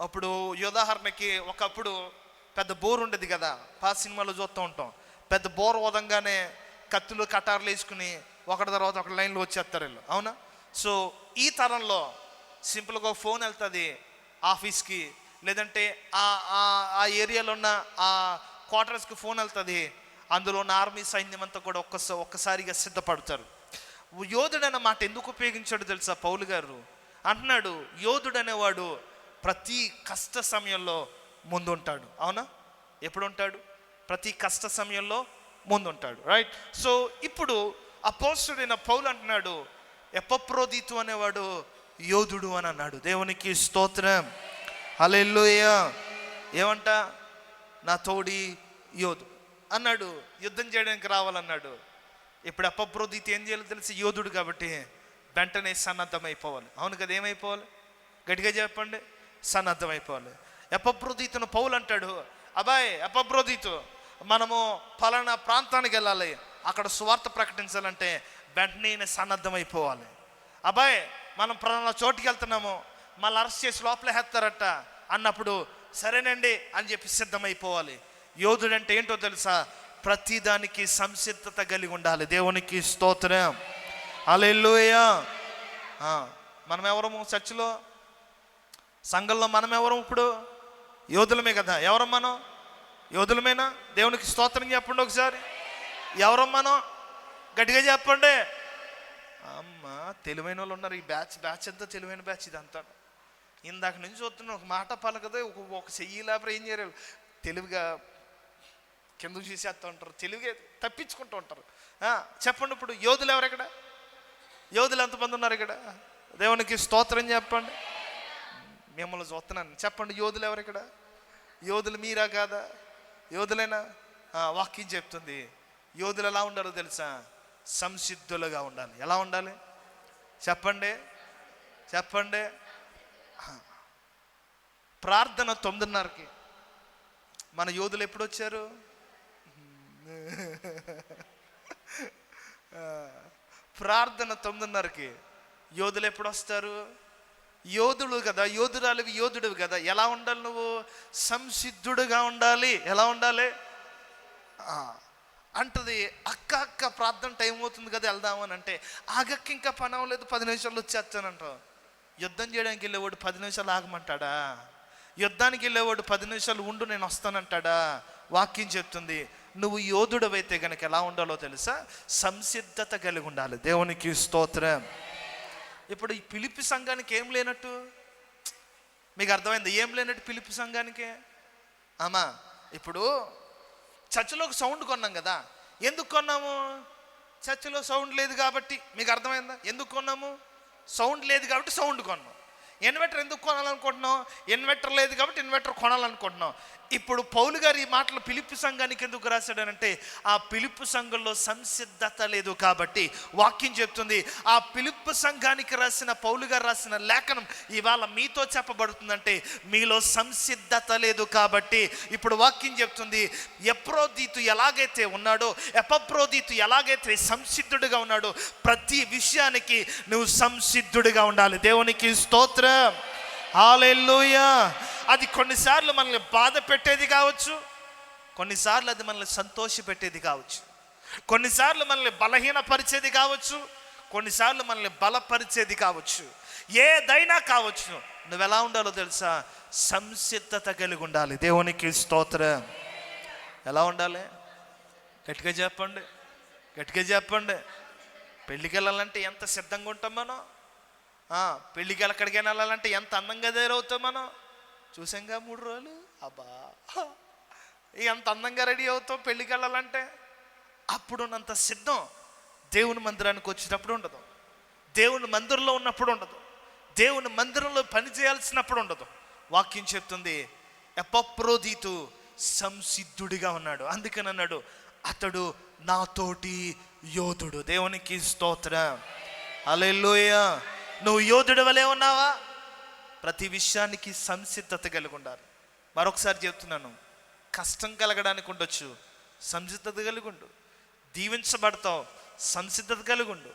Speaker 1: అప్పుడు ఉదాహరణకి ఒకప్పుడు పెద్ద బోర్ ఉండేది కదా, పాత సినిమాలో చూస్తూ ఉంటాం. పెద్ద బోర్ వదంగానే కత్తులు కటార్లు వేసుకుని ఒకటి తర్వాత ఒక లైన్లో వచ్చేస్తారు వీళ్ళు, అవునా? సో ఈ తరంలో సింపుల్గా ఫోన్ వెళ్తుంది ఆఫీస్కి, లేదంటే ఆ ఏరియాలో ఉన్న ఆ క్వార్టర్స్కి ఫోన్ వెళ్తుంది. అందులో ఉన్న ఆర్మీ సైన్యం అంతా కూడా ఒక్కసారిగా సిద్ధపడతారు. యోధుడు అనే మాట ఎందుకు ఉపయోగించాడు తెలుసా? పౌలు గారు అంటున్నాడు, యోధుడు అనేవాడు ప్రతి కష్ట సమయంలో ముందుంటాడు. అవునా? ఎప్పుడు ఉంటాడు? ప్రతి కష్ట సమయంలో ముందుంటాడు. రైట్. సో ఇప్పుడు అపోస్తుడైన పౌలు అంటున్నాడు, ఎపఫ్రోదితు అనేవాడు యోధుడు అని అన్నాడు. దేవునికి స్తోత్రం. హల్లెలూయా. ఏమంట? నా తోడి యోధుడు అన్నాడు. యుద్ధం చేయడానికి రావాలన్నాడు. ఇప్పుడు ఎపఫ్రోదితు ఏం చేయాలో తెలిసి యోధుడు కాబట్టి వెంటనే సన్నద్ధమైపోవాలి. అవును కదా? ఏమైపోవాలి? గట్టిగా చెప్పండి, సన్నద్ధమైపోవాలి. ఎపఫ్రోదితును పౌలు అంటాడు, అబ్బాయి ఎపఫ్రోదితు, మనము ఫలానా ప్రాంతానికి వెళ్ళాలి, అక్కడ సువార్త ప్రకటించాలంటే వెంటనే సన్నద్ధమైపోవాలి. అబ్బాయి మనం ఫలానా చోటుకి వెళ్తున్నాము, మళ్ళీ అరెస్ట్ చేసి లోపల వేస్తారట అన్నప్పుడు సరేనండి అని చెప్పి సిద్ధమైపోవాలి. యోధుడు అంటే ఏంటో తెలుసా? ప్రతిదానికి సంసిద్ధత కలిగి ఉండాలి. దేవునికి స్తోత్రం. హల్లెలూయా. మనం ఎవరము? చర్చిలో, సంఘంలో మనం ఎవరం? ఇప్పుడు యోధులమే కదా. ఎవరం మనం? యోధులమేనా? దేవునికి స్తోత్రం చెప్పండి ఒకసారి. ఎవరం మనం? గట్టిగా చెప్పండి. అమ్మ, తెలివైన వాళ్ళు ఉన్నారు. ఈ బ్యాచ్ అంతా తెలివైన బ్యాచ్. ఇదంతా ఇందాక నుంచి చూస్తున్నా, ఒక మాట పలకదే, ఒక చెయ్యి లేకపోతే ఏం చేయరు, తెలివిగా కిందకు చూసేస్తూ ఉంటారు, తెలివిగా తప్పించుకుంటూ ఉంటారు. చెప్పండి, ఇప్పుడు యోధులు ఎవరు ఇక్కడ? యోధులు ఎంతమంది ఉన్నారు ఇక్కడ? దేవునికి స్తోత్రం చెప్పండి. మిమ్మల్ని చూస్తున్నాను, చెప్పండి, యోధులు ఎవరు ఇక్కడ? యోధులు మీరా కాదా? యోధులేనా? వాక్యం చెప్తుంది యోధులు ఎలా ఉండాలో తెలుసా? సంసిద్ధులుగా ఉండాలి. ఎలా ఉండాలి చెప్పండి? ప్రార్థన 9:30కి. మన యోధులు ఎప్పుడు వచ్చారు? ప్రార్థన 9:30కి. యోధులు ఎప్పుడు వస్తారు? యోధుడు కదా, యోధురాలివి, యోధుడివి కదా. ఎలా ఉండాలి నువ్వు? సంసిద్ధుడుగా ఉండాలి. ఎలా ఉండాలి అంటది. అక్క ప్రార్థన టైం అవుతుంది కదా, వెళ్దామని అంటే ఆగక్క ఇంకా పని అవ్వలేదు, 10 నిమిషాలు వచ్చేస్తానంటావు. యుద్ధం చేయడానికి వెళ్ళేవాడు 10 నిమిషాలు ఆగమంటాడా? యుద్ధానికి వెళ్ళేవాడు 10 నిమిషాలు ఉండు నేను వస్తానంటాడా? వాక్యం చెప్తుంది నువ్వు యోధుడవైతే గనక ఎలా ఉండాలో తెలుసా? సంసిద్ధత కలిగి ఉండాలి. దేవునికి స్తోత్రం. ఇప్పుడు ఈ పిలిపి సంఘానికి ఏం లేనట్టు? మీకు అర్థమైంది ఏం లేనట్టు పిలిపి సంఘానికి? అమ్మా ఇప్పుడు చర్చిలో ఒక సౌండ్ కొన్నాం కదా, ఎందుకు కొన్నాము? చర్చిలో సౌండ్ లేదు కాబట్టి. మీకు అర్థమైందా? ఎందుకు కొన్నాము? సౌండ్ లేదు కాబట్టి సౌండ్ కొన్నాం. ఇన్వర్టర్ ఎందుకు కొనాలనుకుంటున్నాం? ఇన్వర్టర్ లేదు కాబట్టి ఇన్వర్టర్ కొనాలనుకుంటున్నాం. ఇప్పుడు పౌలు గారు ఈ మాటలు పిలిపి సంఘానికి ఎందుకు రాశాడనంటే ఆ పిలిపి సంఘంలో సంసిద్ధత లేదు కాబట్టి. వాక్యం చెప్తుంది ఆ పిలిపి సంఘానికి రాసిన పౌలు గారు రాసిన లేఖనం ఇవాళ మీతో చెప్పబడుతుందంటే మీలో సంసిద్ధత లేదు కాబట్టి. ఇప్పుడు వాక్యం చెప్తుంది ఎప్రోదీతు ఎలాగైతే ఉన్నాడో, ఎపప్రోదీతు ఎలాగైతే సంసిద్ధుడిగా ఉన్నాడో, ప్రతి విషయానికి నువ్వు సంసిద్ధుడిగా ఉండాలి. దేవునికి స్తోత్రం. హల్లెలూయా. అది కొన్నిసార్లు మనల్ని బాధ పెట్టేది కావచ్చు, కొన్నిసార్లు అది మనల్ని సంతోష పెట్టేది కావచ్చు, కొన్నిసార్లు మనల్ని బలహీనపరిచేది కావచ్చు, కొన్నిసార్లు మనల్ని బలపరిచేది కావచ్చు. ఏదైనా కావచ్చు. నువ్వు ఎలా ఉండాలో తెలుసా? సంసిద్ధత కలిగి ఉండాలి. దేవునికి స్తోత్రం. ఎలా ఉండాలి? గట్టిగా చెప్పండి, గట్టిగా చెప్పండి. పెళ్ళికి వెళ్ళాలంటే ఎంత సిద్ధంగా ఉంటాం మనం? పెళ్ళికి ఎక్కడికైనా వెళ్ళాలంటే ఎంత అందంగా తయారవుతాం మనం? చూసాంగా 3 రోజులు. అబ్బా ఎంత అందంగా రెడీ అవుతాం పెళ్ళికి వెళ్ళాలంటే. అప్పుడున్నంత సిద్ధం దేవుని మందిరానికి వచ్చినప్పుడు ఉండదు, దేవుని మందిరంలో ఉన్నప్పుడు ఉండదు, దేవుని మందిరంలో పని చేయాల్సినప్పుడు ఉండదు. వాక్యం చెప్తుంది ఎపప్రోదీతు సంసిద్ధుడిగా ఉన్నాడు. అందుకని అన్నాడు అతడు నాతోటి యోధుడు. దేవునికి స్తోత్రం. హల్లెలూయా. నువ్వు యోధుడి వలే ఉన్నావా? ప్రతి విషయానికి సంసిద్ధత కలిగి ఉండాలి. మరొకసారి చెప్తున్నాను, కష్టం కలగడానికి ఉండొచ్చు, సంసిద్ధత కలిగి ఉండు. దీవించబడతావు, సంసిద్ధత కలిగి ఉండు.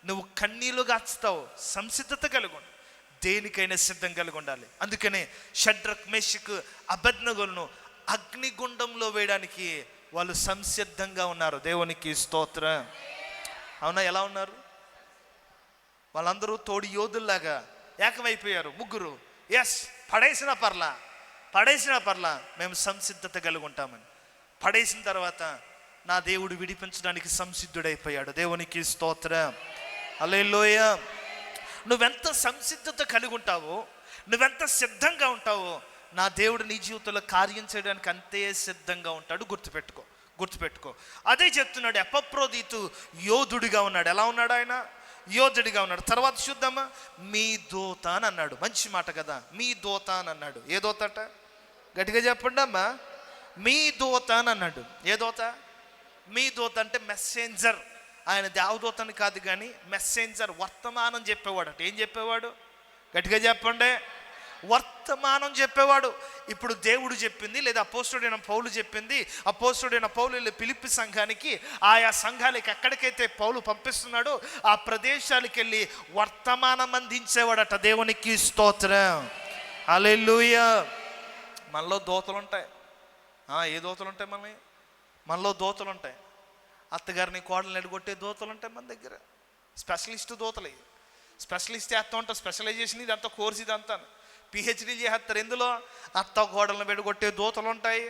Speaker 1: నువ్వు కన్నీళ్లు గాచుతావు, సంసిద్ధత కలిగి ఉండు. దేనికైనా సిద్ధం కలిగి ఉండాలి. అందుకనే షడ్రక్, మేషక్, అబేద్నెగోలను అగ్నిగుండంలో వేయడానికి వాళ్ళు సంసిద్ధంగా ఉన్నారు. దేవునికి స్తోత్రం. అవునా? ఎలా ఉన్నారు? వాళ్ళందరూ తోడి యోధుల్లాగా ఏకమైపోయారు. ముగ్గురు పడేసిన పర్లా మేము సంసిద్ధత కలిగి ఉంటామని. పడేసిన తర్వాత నా దేవుడు విడిపించడానికి సంసిద్ధుడైపోయాడు. దేవునికి స్తోత్రం. హల్లెలూయా. నువ్వెంత సంసిద్ధత కలిగి ఉంటావో, నువ్వెంత సిద్ధంగా ఉంటావో, నా దేవుడు నీ జీవితంలో కార్యం చేయడానికి అంతే సిద్ధంగా ఉంటాడు. గుర్తుపెట్టుకో. అదే చెప్తున్నాడు. ఎపప్రోదీతు యోధుడిగా ఉన్నాడు. ఎలా ఉన్నాడు ఆయన? యోధుడిగా ఉన్నాడు. తర్వాత చూద్దామా? మీ దూత అని అన్నాడు. మంచి మాట కదా, మీ దూత అని అన్నాడు. ఏ దూత అట? గట్టిగా చెప్పండి అమ్మా. మీ దూత అని అన్నాడు. ఏ దూత? మీ దూత అంటే మెసెంజర్. ఆయన దేవదూతని కాదు కానీ మెసెంజర్, వర్తమానం చెప్పేవాడు. ఏం చెప్పేవాడు? గట్టిగా చెప్పండి. వర్తమానం చెప్పేవాడు. ఇప్పుడు దేవుడు చెప్పింది లేదా అపోస్తలుడైన పౌలు చెప్పింది, అపోస్తలుడైన పౌలు వెళ్ళి ఫిలిప్పి సంఘానికి, ఆయా సంఘాలకి ఎక్కడికైతే పౌలు పంపిస్తున్నాడో ఆ ప్రదేశాలకు వెళ్ళి వర్తమానం అందించేవాడట. దేవునికి స్తోత్రం. హల్లెలూయా. మనలో దూతలు ఉంటాయి. ఏ దూతలు ఉంటాయి? మనలో దూతలు ఉంటాయి. అత్తగారిని కోడల్ని ఎడగొట్టే దూతలు ఉంటాయి మన దగ్గర. స్పెషలిస్ట్ దూతలు. స్పెషలిస్ట్ చేస్తూ ఉంటాం. స్పెషలైజేషన్ ఇదంతా కోర్స్, ఇదంతా పిహెచ్డీ చేస్తారు. ఎందులో? అత్త గోడలను వెడగొట్టే దూతలు ఉంటాయి,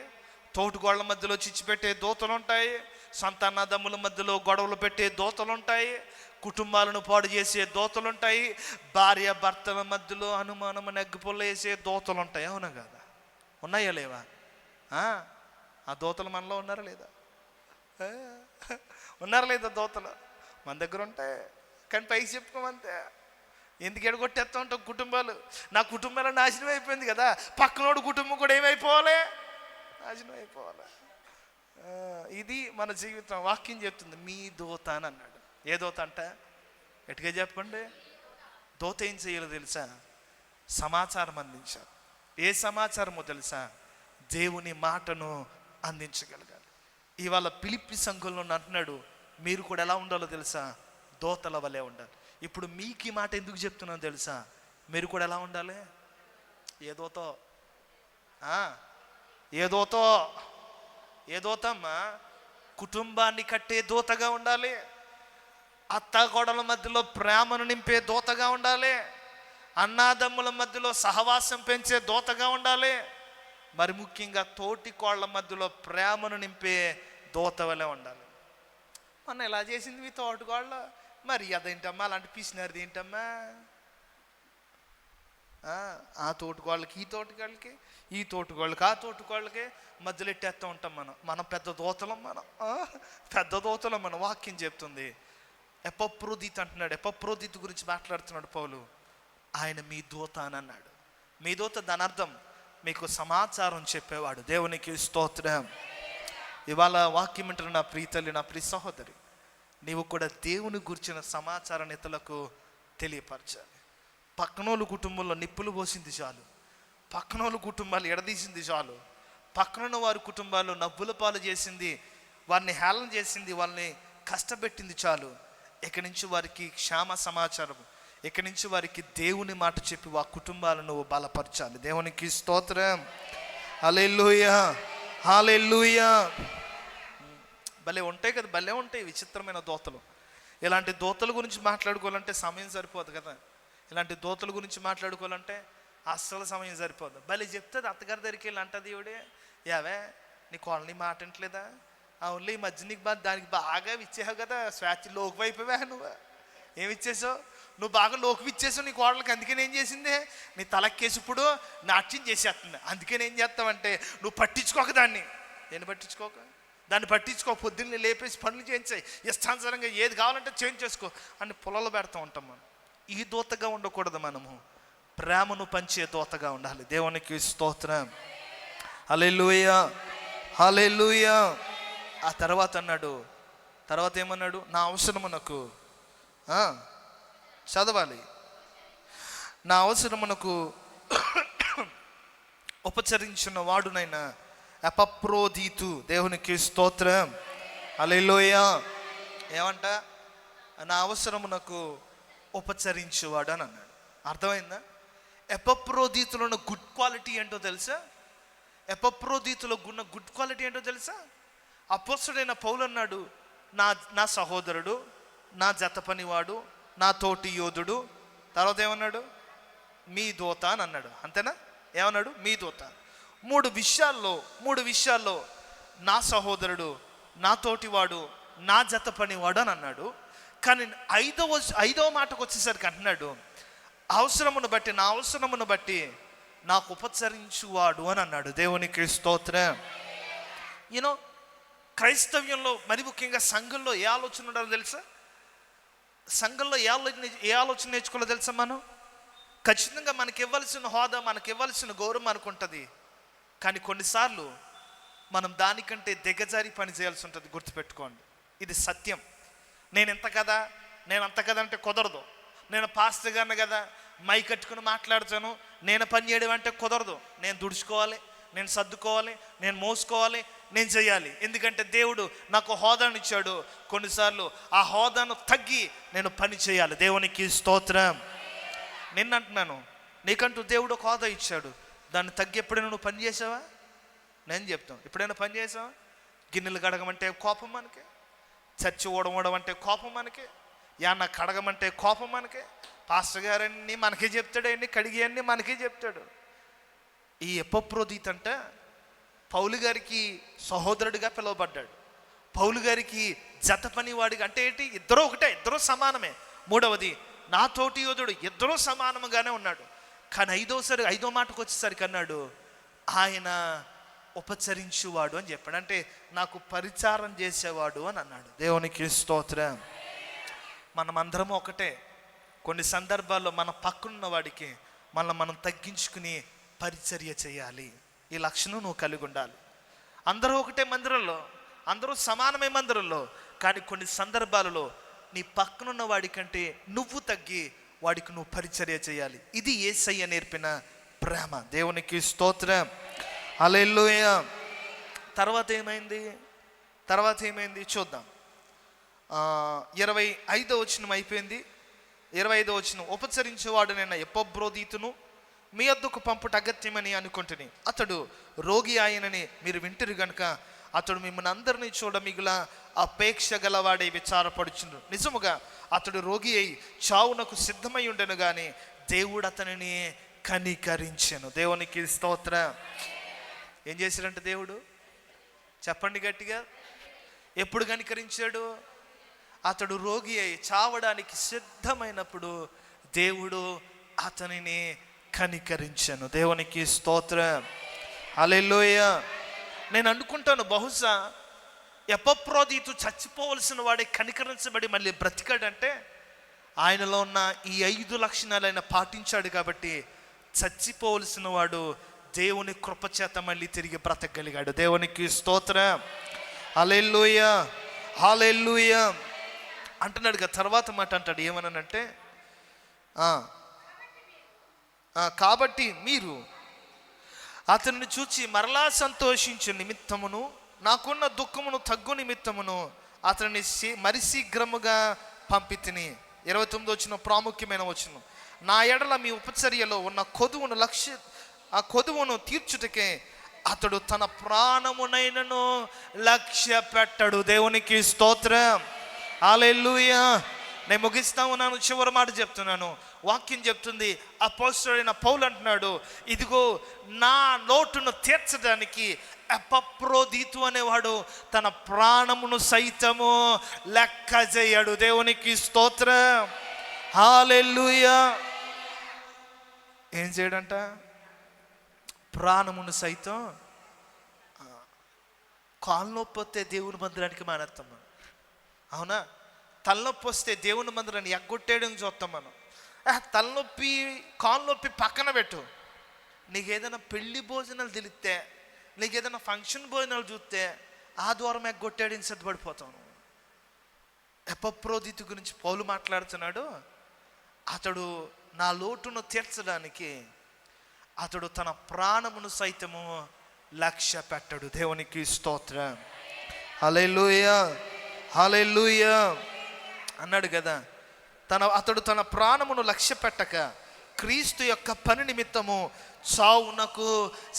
Speaker 1: తోటి గోడల మధ్యలో చిచ్చు పెట్టే దూతలు ఉంటాయి, సంతానదమ్ముల మధ్యలో గొడవలు పెట్టే దూతలు ఉంటాయి, కుటుంబాలను పాడు చేసే దూతలు ఉంటాయి, భార్య భర్తల మధ్యలో అనుమానం నెగ్గుపుల్ల వేసే దూతలు ఉంటాయి. అవునా కదా? ఉన్నాయా లేవా? ఆ దూతలు మనలో ఉన్నారా లేదా? ఉన్నారా లేదా దూతలు? మన దగ్గర ఉంటాయి కానీ పైకి చెప్పుకోమంతే. ఎందుకు ఎడగొట్టేస్తూ ఉంటాం కుటుంబాలు? నా కుటుంబాలు నాశనం అయిపోయింది కదా, పక్కనోడు కుటుంబం కూడా ఏమైపోవాలి? నాశనం అయిపోవాలి. ఇది మన జీవితం. వాక్యం చెప్తుంది మీ దూత అని అన్నాడు. ఏ దూత అంట? గట్టిగా చెప్పండి. దూత ఏం చేయాలో తెలుసా? సమాచారం అందించాలి. ఏ సమాచారమో తెలుసా? దేవుని మాటను అందించగలగాలి. ఇవాళ ఫిలిప్పి సంఘంలో అంటున్నాడు మీరు కూడా ఎలా ఉండాలో తెలుసా? దూతల వలె ఉండాలి. ఇప్పుడు మీకు ఈ మాట ఎందుకు చెప్తున్నాను తెలుసా? మీరు కూడా ఎలా ఉండాలి? ఏదోతో ఏదోతమ్మా కుటుంబాన్ని కట్టే దూతగా ఉండాలి. అత్తాకోడల మధ్యలో ప్రేమను నింపే దూతగా ఉండాలి. అన్నాదమ్ముల మధ్యలో సహవాసం పెంచే దూతగా ఉండాలి. మరి ముఖ్యంగా తోటి కోళ్ళ మధ్యలో ప్రేమను నింపే దూత వలె ఉండాలి. మొన్న ఎలా చేసింది మీ తోటికోళ్ళ? మరి అదేంటమ్మా, అలాంటి పిసినారిది ఏంటమ్మా? ఆ తోటికోళ్ళకి ఈ తోటికోళ్ళకి, ఈ తోటికోళ్ళకి ఆ తోటికోళ్ళకి మధ్యలో ఎట్టేస్తూ ఉంటాం మనం పెద్ద దూతలం, పెద్ద దూతలం. వాక్యం చెప్తుంది. ఎపఫ్రోదితు అంటున్నాడు. ఎపఫ్రోదితు గురించి మాట్లాడుతున్నాడు పౌలు. ఆయన మీ దూత అని అన్నాడు. మీ దూత దాని అర్థం మీకు సమాచారం చెప్పేవాడు. దేవునికి స్తోత్రం. ఇవాళ వాక్యం వింటున్న నా ప్రియ తల్లి, నా ప్రియ సహోదరి, నీవు కూడా దేవుని గురించిన సమాచారం ఇతరులకు తెలియపరచాలి. పక్కనోళ్ళు కుటుంబంలో నిప్పులు పోసింది చాలు, పక్కనోళ్ళు కుటుంబాలు ఎడదీసింది చాలు, పక్కనున్న వారి కుటుంబాల్లో నవ్వుల పాలు చేసింది, వారిని హేళన చేసింది, వాళ్ళని కష్టపెట్టింది చాలు. ఇక్కడి నుంచి వారికి క్షేమ సమాచారం, ఇక్కడి నుంచి వారికి దేవుని మాట చెప్పి ఆ కుటుంబాలను బలపరచాలి. దేవునికి స్తోత్రం. హల్లెలూయా, హల్లెలూయా. భలే ఉంటాయి కదా, భలే ఉంటాయి విచిత్రమైన దోతలు. ఇలాంటి దోతల గురించి మాట్లాడుకోవాలంటే సమయం సరిపోదు కదా. ఇలాంటి దోతల గురించి మాట్లాడుకోవాలంటే అస్సలు సమయం సరిపోదు. భలే చెప్తుంది. అత్తగారి దగ్గరికి వెళ్ళి అంటది ఈవిడే, యావే నీ కోళ్ళని మాట అంటలేదా? అవునులే, ఈ మధ్య నీకు దానికి బాగా ఇచ్చేసావు కదా, స్వేచ్ఛ లోకి అయిపోయావా? నువ్వు ఏమి ఇచ్చేసావు? నువ్వు బాగా లోకి ఇచ్చేసావు నీ కోడలకి. అందుకని ఏం చేసింది, నీ తలకేసి ఇప్పుడు నాట్యం చేసేస్తుంది. అందుకని ఏం చేస్తావంటే, నువ్వు పట్టించుకోక దాన్ని. నేను పట్టించుకోక దాన్ని పట్టించుకో, పొద్దున్నే లేపేసి పనులు చేయించాయి, ఇష్టానుసారంగా ఏది కావాలంటే చేంజ్ చేసుకో అని పొలాలు పెడతా ఉంటాం. మనం ఈ దూతగా ఉండకూడదు. మనము ప్రేమను పంచే దూతగా ఉండాలి. దేవునికి స్తోత్రం. హల్లెలూయా, హల్లెలూయా. ఆ తర్వాత అన్నాడు, తర్వాత ఏమన్నాడు? నా అవసరమునకు చదవాలి. నా అవసరమునకు ఉపచరించిన వాడునైనా ఎపఫ్రోదితు. దేవునికి స్తోత్రం. హల్లెలూయా. ఏమంట? నా అవసరమునకు ఉపచరించేవాడు అని అన్నాడు. అర్థమైందా? ఎపఫ్రోదితులో ఉన్న గుడ్ క్వాలిటీ ఏంటో తెలుసా? ఎపఫ్రోదితులో ఉన్న గుడ్ క్వాలిటీ ఏంటో తెలుసా? అపోస్తలుడైన పౌలు అన్నాడు, నా సహోదరుడు, నా జత పనివాడు, నా తోటి యోధుడు. తర్వాత ఏమన్నాడు? మీ దూత అని అన్నాడు. అంతేనా? ఏమన్నాడు? మీ దూత. మూడు విషయాల్లో నా సహోదరుడు, నా తోటివాడు, నా జత పనివాడు అని అన్నాడు. కానీ ఐదవ మాటకు వచ్చేసరికి అంటున్నాడు, అవసరమును బట్టి, నా అవసరమును బట్టి నాకు ఉపచరించువాడు అని అన్నాడు. దేవునికి స్తోత్రం. యూనో, క్రైస్తవ్యంలో మరి ముఖ్యంగా సంఘంలో ఏ ఆలోచన ఉండాలో తెలుసా? సంఘంలో ఏ ఆలోచన నేర్చుకోవాలో తెలుసా? మనం ఖచ్చితంగా మనకి ఇవ్వాల్సిన హోదా, మనకి ఇవ్వాల్సిన గౌరవం మనకు ఉంటుంది. కానీ కొన్నిసార్లు మనం దానికంటే దిగజారి పని చేయాల్సి ఉంటుంది. గుర్తుపెట్టుకోండి, ఇది సత్యం. నేను అంత కదా అంటే కుదరదు. నేను పాస్టర్ గారిని కదా, మై కట్టుకుని మాట్లాడుతాను, నేను పని చేయడం అంటే కుదరదు. నేను దుడుచుకోవాలి, నేను సర్దుకోవాలి, నేను మోసుకోవాలి, నేను చేయాలి. ఎందుకంటే దేవుడు నాకు హోదాను ఇచ్చాడు. కొన్నిసార్లు ఆ హోదాను తగ్గి నేను పని చేయాలి. దేవునికి స్తోత్రం. నిన్నంటున్నాను, నీకంటూ దేవుడు ఒక హోదా ఇచ్చాడు, దాన్ని తగ్గి ఎప్పుడైనా నువ్వు పని చేసావా? నేను చెప్తాను, ఎప్పుడైనా పని చేసావా? గిన్నెలు కడగమంటే కోపం మనకి, చచ్చి ఓడమోడం అంటే కోపం మనకి, యాన్న కడగమంటే కోపం మనకి. పాస్టర్ గారన్నీ మనకే చెప్తాడు, అన్నీ కడిగి అన్నీ మనకే చెప్తాడు. ఈ ఎపఫ్రోదితు అంటే పౌలు గారికి సహోదరుడిగా పిలువబడ్డాడు. పౌలు గారికి జత పనివాడిగా. అంటే ఏంటి? ఇద్దరు ఒకటే, ఇద్దరు సమానమే. మూడవది నా తోటి యోధుడు, ఇద్దరూ సమానముగానే ఉన్నాడు. కానీ ఐదో మాటకు వచ్చేసరికి అన్నాడు, ఆయన ఉపచరించువాడు అని చెప్పాడు. అంటే నాకు పరిచారం చేసేవాడు అని అన్నాడు. దేవునికి స్తోత్రం. మనమందరం ఒకటే. కొన్ని సందర్భాల్లో మన పక్కనున్న వాడికి మనం తగ్గించుకుని పరిచర్య చేయాలి. ఈ లక్షణం నువ్వు కలిగి ఉండాలి. అందరూ ఒకటే మందిరంలో, అందరూ సమానమే మందిరంలో, కానీ కొన్ని సందర్భాలలో నీ పక్కనున్న వాడికంటే నువ్వు తగ్గి వాడికి నువ్వు పరిచర్య చేయాలి. ఇది యేసయ్య నేర్పిన ప్రేమ. దేవునికి స్తోత్రం. హల్లెలూయా. తర్వాత ఏమైంది చూద్దాం. 25వ వచనం అయిపోయింది. 25వ వచనం, ఉపచరించేవాడు నేను ఎపఫ్రోదితును మీ వద్దకు పంపుట అగత్యమని అనుకుంటుని, అతడు రోగి ఆయనని మీరు వింటురు గనుక అతడు మిమ్మల్ని అందరినీ చూడ మిగుల అపేక్ష గలవాడే విచారపడుచుండు. నిజముగా అతడు రోగి అయి చావునకు సిద్ధమై ఉండెను గాని దేవుడు అతనిని కనికరించెను. దేవునికి స్తోత్రం. ఏం చేశాడంటే దేవుడు? చెప్పండి గట్టిగా. ఎప్పుడు కనికరించాడు? అతడు రోగి అయి చావడానికి సిద్ధమైనప్పుడు దేవుడు అతనిని కనికరించెను. దేవునికి స్తోత్రం. హల్లెలూయా. నేను అనుకుంటాను, బహుశా ఎపఫ్రోదితు చచ్చిపోవలసిన వాడే కనికరించబడి మళ్ళీ బ్రతికాడంటే ఆయనలో ఉన్న ఈ 5 లక్షణాలు ఆయన పాటించాడు కాబట్టి చచ్చిపోవలసిన వాడు దేవుని కృపచేత మళ్ళీ తిరిగి బ్రతకగలిగాడు. దేవునికి స్తోత్రం. హల్లెలూయా, హల్లెలూయా అంటున్నాడు కదా. తర్వాత మాట అంటాడు, ఏమనంటే కాబట్టి మీరు అతన్ని చూచి మరలా సంతోషించే నిమిత్తమును నాకున్న దుఃఖమును తగ్గు నిమిత్తమును అతన్ని మరి శీఘ్రముగా పంపితిని. 29 వచనం ప్రాముఖ్యమైన వచనం, నా ఎడల మీ ఉపచర్యలో ఉన్న ఆ కొదువును తీర్చుటకే అతడు తన ప్రాణమునైనను లక్ష్య పెట్టడు. దేవునికి స్తోత్రం. హల్లెలూయా. నేను ముగిస్తా ఉన్నాను, చివరి మాట చెప్తున్నాను. వాక్యం చెప్తుంది, అపోస్తలుడైన పౌలు అంటున్నాడు, ఇదిగో నా లోటును తీర్చడానికి ఎపఫ్రోదితు అనేవాడు తన ప్రాణమును సైతము లెక్క చేయడు. దేవునికి స్తోత్రం. హల్లెలూయా. ఏం చేయడంట? ప్రాణమును సైతం. కాలు నొప్పి వస్తే దేవుని మందిరానికి మానేస్తాం మనం, అవునా? తలనొప్పి వస్తే దేవుని మందిరాన్ని ఎగ్గొట్టేయడం చూస్తాం మనం. తలనొప్పి కాలు నొప్పి పక్కన పెట్టు, నీకు ఏదైనా పెళ్లి భోజనాలు తెలిస్తే, నీకు ఏదైనా ఫంక్షన్ భోజనాలు చూస్తే ఆ ద్వారం ఎగ్గొట్టేయడం సిద్ధపడిపోతాను. ఎపఫ్రోదితు గురించి పౌలు మాట్లాడుతున్నాడు, అతడు నా లోటును తీర్చడానికి అతడు తన ప్రాణమును సైతము లక్ష్య పెట్టడు. దేవునికి స్తోత్రం. హల్లెలూయా, హల్లెలూయా అన్నాడు కదా. అతడు తన ప్రాణమును లక్ష్య పెట్టక క్రీస్తు యొక్క పని నిమిత్తము చావునకు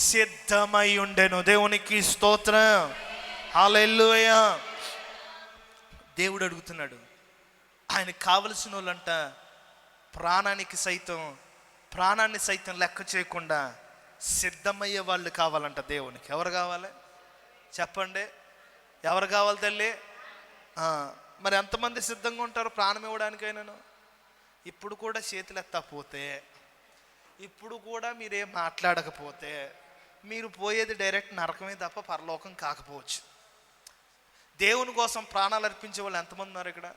Speaker 1: సిద్ధమై ఉండెను. దేవునికి స్తోత్రం. హల్లెలూయా. దేవుడు అడుగుతున్నాడు, ఆయనకు కావలసిన వాళ్ళంట ప్రాణాన్ని సైతం లెక్క చేయకుండా సిద్ధమయ్యే వాళ్ళు కావాలంట దేవునికి. ఎవరు కావాలి చెప్పండి? ఎవరు కావాలి తల్లి? మరి ఎంతమంది సిద్ధంగా ఉంటారు ప్రాణం ఇవ్వడానికైనాను? ఇప్పుడు కూడా చేతులు ఎత్తకపోతే, ఇప్పుడు కూడా మీరేం మాట్లాడకపోతే మీరు పోయేది డైరెక్ట్ నరకమే తప్ప పరలోకం కాకపోవచ్చు. దేవుని కోసం ప్రాణాలు అర్పించే వాళ్ళు ఎంతమంది ఉన్నారు ఇక్కడ?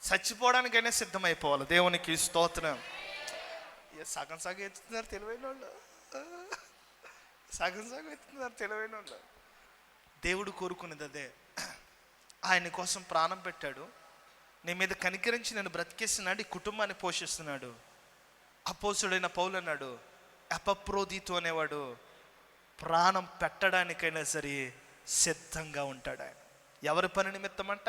Speaker 1: చచ్చిపోవడానికైనా సిద్ధమైపోవాలి. దేవునికి స్తోత్రం. సగం ఎత్తుతున్నారు తెలివైన వాళ్ళు, సగం ఎత్తుతున్నారు తెలివైన వాళ్ళు. దేవుడు కోరుకునేది అదే. ఆయన కోసం ప్రాణం పెట్టాడు, నీ మీద కనికరించి నేను బ్రతికేస్తున్నాడు, ఈ కుటుంబాన్ని పోషిస్తున్నాడు. అపోస్తలుడైన పౌలు అన్నాడు, ఎపఫ్రోదితు అనేవాడు ప్రాణం పెట్టడానికైనా సరే సిద్ధంగా ఉంటాడు. ఆయన ఎవరి పని నిమిత్తం అంట?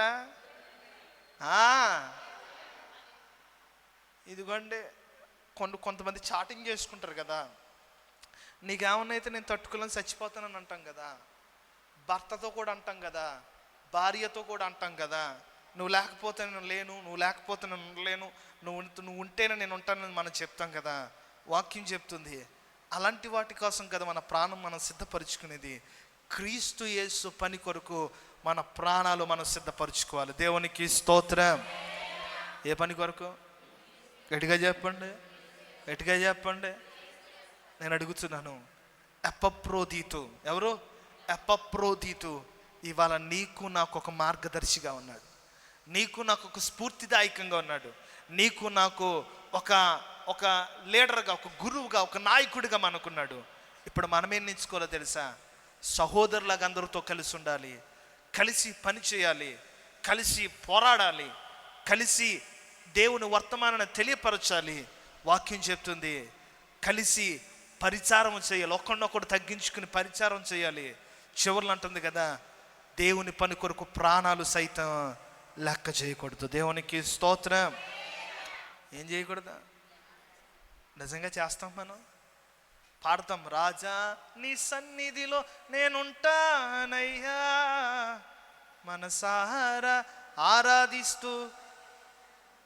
Speaker 1: ఇదిగోండి, కొంతమంది చాటింగ్ చేసుకుంటారు కదా, నీకేమన్నైతే నేను తట్టుకోలేని చచ్చిపోతానని అంటాం కదా, భర్తతో కూడా అంటాం కదా, భార్యతో కూడా అంటాం కదా, నువ్వు లేకపోతే నేను లేను, నువ్వు లేకపోతే నేను ఉండలేను, నువ్వు ఉంటేనే నేను ఉంటానని మనం చెప్తాం కదా. వాక్యం చెప్తుంది, అలాంటి వాటి కోసం కదా మన ప్రాణం మనం సిద్ధపరుచుకునేది. క్రీస్తు యేసు పని కొరకు మన ప్రాణాలు మనం సిద్ధపరచుకోవాలి. దేవునికి స్తోత్రం. ఏ పని కొరకు? గట్టిగా చెప్పండి, గట్టిగా చెప్పండి. నేను అడుగుతున్నాను, ఎపఫ్రోదితు ఎవరు? ఎపఫ్రోదితు ఇవాళ నీకు నాకు ఒక మార్గదర్శిగా ఉన్నాడు, నీకు నాకు ఒక స్ఫూర్తిదాయకంగా ఉన్నాడు, నీకు నాకు ఒక లీడర్గా, ఒక గురువుగా, ఒక నాయకుడిగా మనకున్నాడు. ఇప్పుడు మనమేం నేర్చుకోవాలో తెలుసా? సహోదరులాగా అందరితో కలిసి ఉండాలి, కలిసి పని చేయాలి, కలిసి పోరాడాలి, కలిసి దేవుని వర్తమానాన్ని తెలియపరచాలి. వాక్యం చెప్తుంది కలిసి పరిచారం చేయాలి, ఒకరినొకడు తగ్గించుకుని పరిచారం చేయాలి. చివరిలో అంటుంది కదా, దేవుని పని కొరకు ప్రాణాలు సైతం లెక్క చేయకూడదు. దేవునికి స్తోత్రం. ఏం చేయకూడదా? నిజంగా చేస్తాం, మనం పాడతాం, రాజా నీ సన్నిధిలో నేనుంటానయ్యా మనసారా ఆరాధిస్తూ.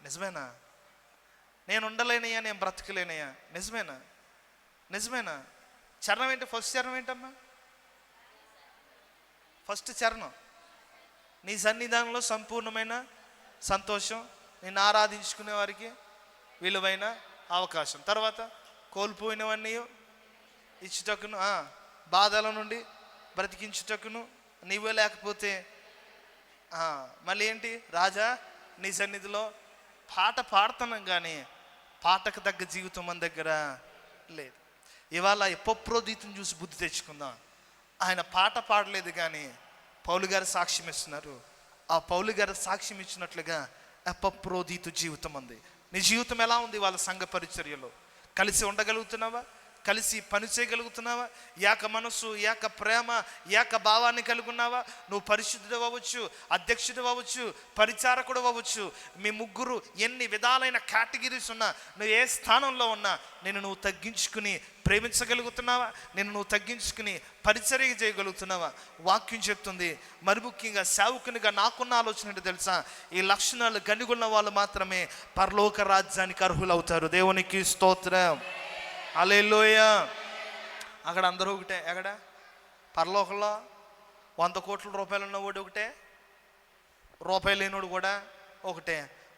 Speaker 1: నిజమేనా? నేను ఉండలేనయ్యా, నేను బ్రతకలేనయ్యా. నిజమేనా? నిజమేనా? చరణం ఏంటి? ఫస్ట్ చరణం ఏంటమ్మా? ఫస్ట్ చరణం, నీ సన్నిధానంలో సంపూర్ణమైన సంతోషం, నిన్ను ఆరాధించుకునే వారికి విలువైన అవకాశం. తర్వాత కోల్పోయినవన్నీ ఇచ్చుటకును, బాధల నుండి బ్రతికించుటకును నీవే లేకపోతే. మళ్ళీ ఏంటి? రాజా నీ సన్నిధిలో. పాట పాడుతున్నాం కానీ పాటకు తగ్గ జీవితం మన దగ్గర లేదు. ఇవాళ ఎపఫ్రోదితుని చూసి బుద్ధి తెచ్చుకుందాం. ఆయన పాట పాడలేదు కానీ పౌలు గారు సాక్ష్యం ఇస్తున్నారు. ఆ పౌలు గారు సాక్ష్యం ఇచ్చినట్లుగా ఎపఫ్రోదితు జీవితం ఉంది. నీ జీవితం ఎలా ఉంది? వాళ్ళ సంఘ పరిచర్యలో కలిసి ఉండగలుగుతున్నావా? కలిసి పని చేయగలుగుతున్నావా? ఏక మనసు, ఏక ప్రేమ, ఏక భావాన్ని కలిగి ఉన్నావా? నువ్వు పరిశుద్ధుడు అవ్వచ్చు, అధ్యక్షుడు అవ్వచ్చు, పరిచారకుడు అవ్వచ్చు. మీ ముగ్గురు ఎన్ని విధాలైన కేటగిరీస్ ఉన్నా, నువ్వు ఏ స్థానంలో ఉన్నా, నువ్వు తగ్గించుకుని ప్రేమించగలుగుతున్నావా? నువ్వు తగ్గించుకుని పరిచర్య చేయగలుగుతున్నావా? వాక్యం చెప్తుంది. మరి ముఖ్యంగా సేవకునిగా నాకున్న ఆలోచన ఏంటో తెలుసా? ఈ లక్షణాలు కనుగొన్న వాళ్ళు మాత్రమే పరలోక రాజ్యానికి అర్హులవుతారు. దేవునికి స్తోత్రం, హల్లెలూయా. అక్కడ అందరూ ఒకటే. ఎక్కడ? పరలోకంలో 100 కోట్ల రూపాయలు ఉన్నవాడు ఒకటే, రూపాయలు లేనివాడు కూడా ఒకటే.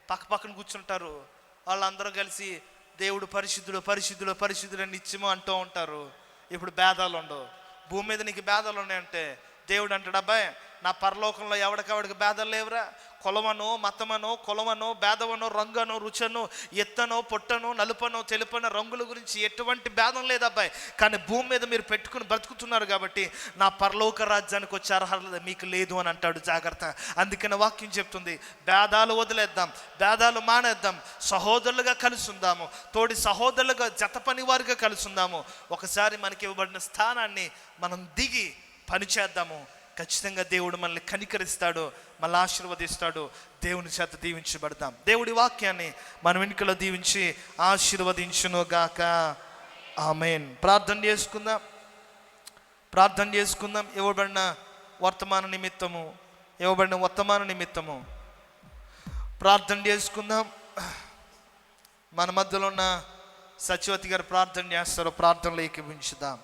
Speaker 1: పక్క పక్కన కూర్చుంటారు. వాళ్ళందరూ కలిసి దేవుడు పరిశుద్ధుడు పరిశుద్ధుడు పరిశుద్ధుడు అని నిత్యము అంటూ ఉంటారు. ఇప్పుడు భేదాలు ఉండవు. భూమి మీద నీకు భేదాలు ఉన్నాయంటే దేవుడు అంటాడు, అబ్బాయి నా పరలోకంలో ఎవడికవడికి భేదాలు లేవురా. కులమనో మతమనో కులమనో భేదవనో రంగనో రుచనో ఎత్తనో పొట్టనో నలుపనో తెలుపనో రంగుల గురించి ఎటువంటి భేదం లేదు అబ్బాయి. కానీ భూమి మీద మీరు పెట్టుకుని బ్రతుకుతున్నారు కాబట్టి నా పరలోక రాజ్యానికి వచ్చే అర్హత మీకు లేదు అని అంటాడు. జాగ్రత్త. అందుకని వాక్యం చెప్తుంది, భేదాలు వదిలేద్దాం, భేదాలు మానేద్దాం, సహోదరులుగా కలిసి ఉందాము, తోడి సహోదరులుగా జత పని వారిగా కలిసి ఉందాము. ఒకసారి మనకి ఇవ్వబడిన స్థానాన్ని మనం దిగి పని చేద్దాము. ఖచ్చితంగా దేవుడు మనల్ని కనికరిస్తాడు, మళ్ళీ ఆశీర్వదిస్తాడు. దేవుని చేత దీవించబడదాం. దేవుడి వాక్యాన్ని మన వెనుకలో దీవించి ఆశీర్వదించును గాక. ఆమేన్. ప్రార్థన చేసుకుందాం. ఇవ్వబడిన వర్తమాన నిమిత్తము ప్రార్థన చేసుకుందాం. మన మధ్యలో ఉన్న సత్యవతి గారు ప్రార్థన చేస్తారు. ప్రార్థనలో ఏకీభవించుదాం.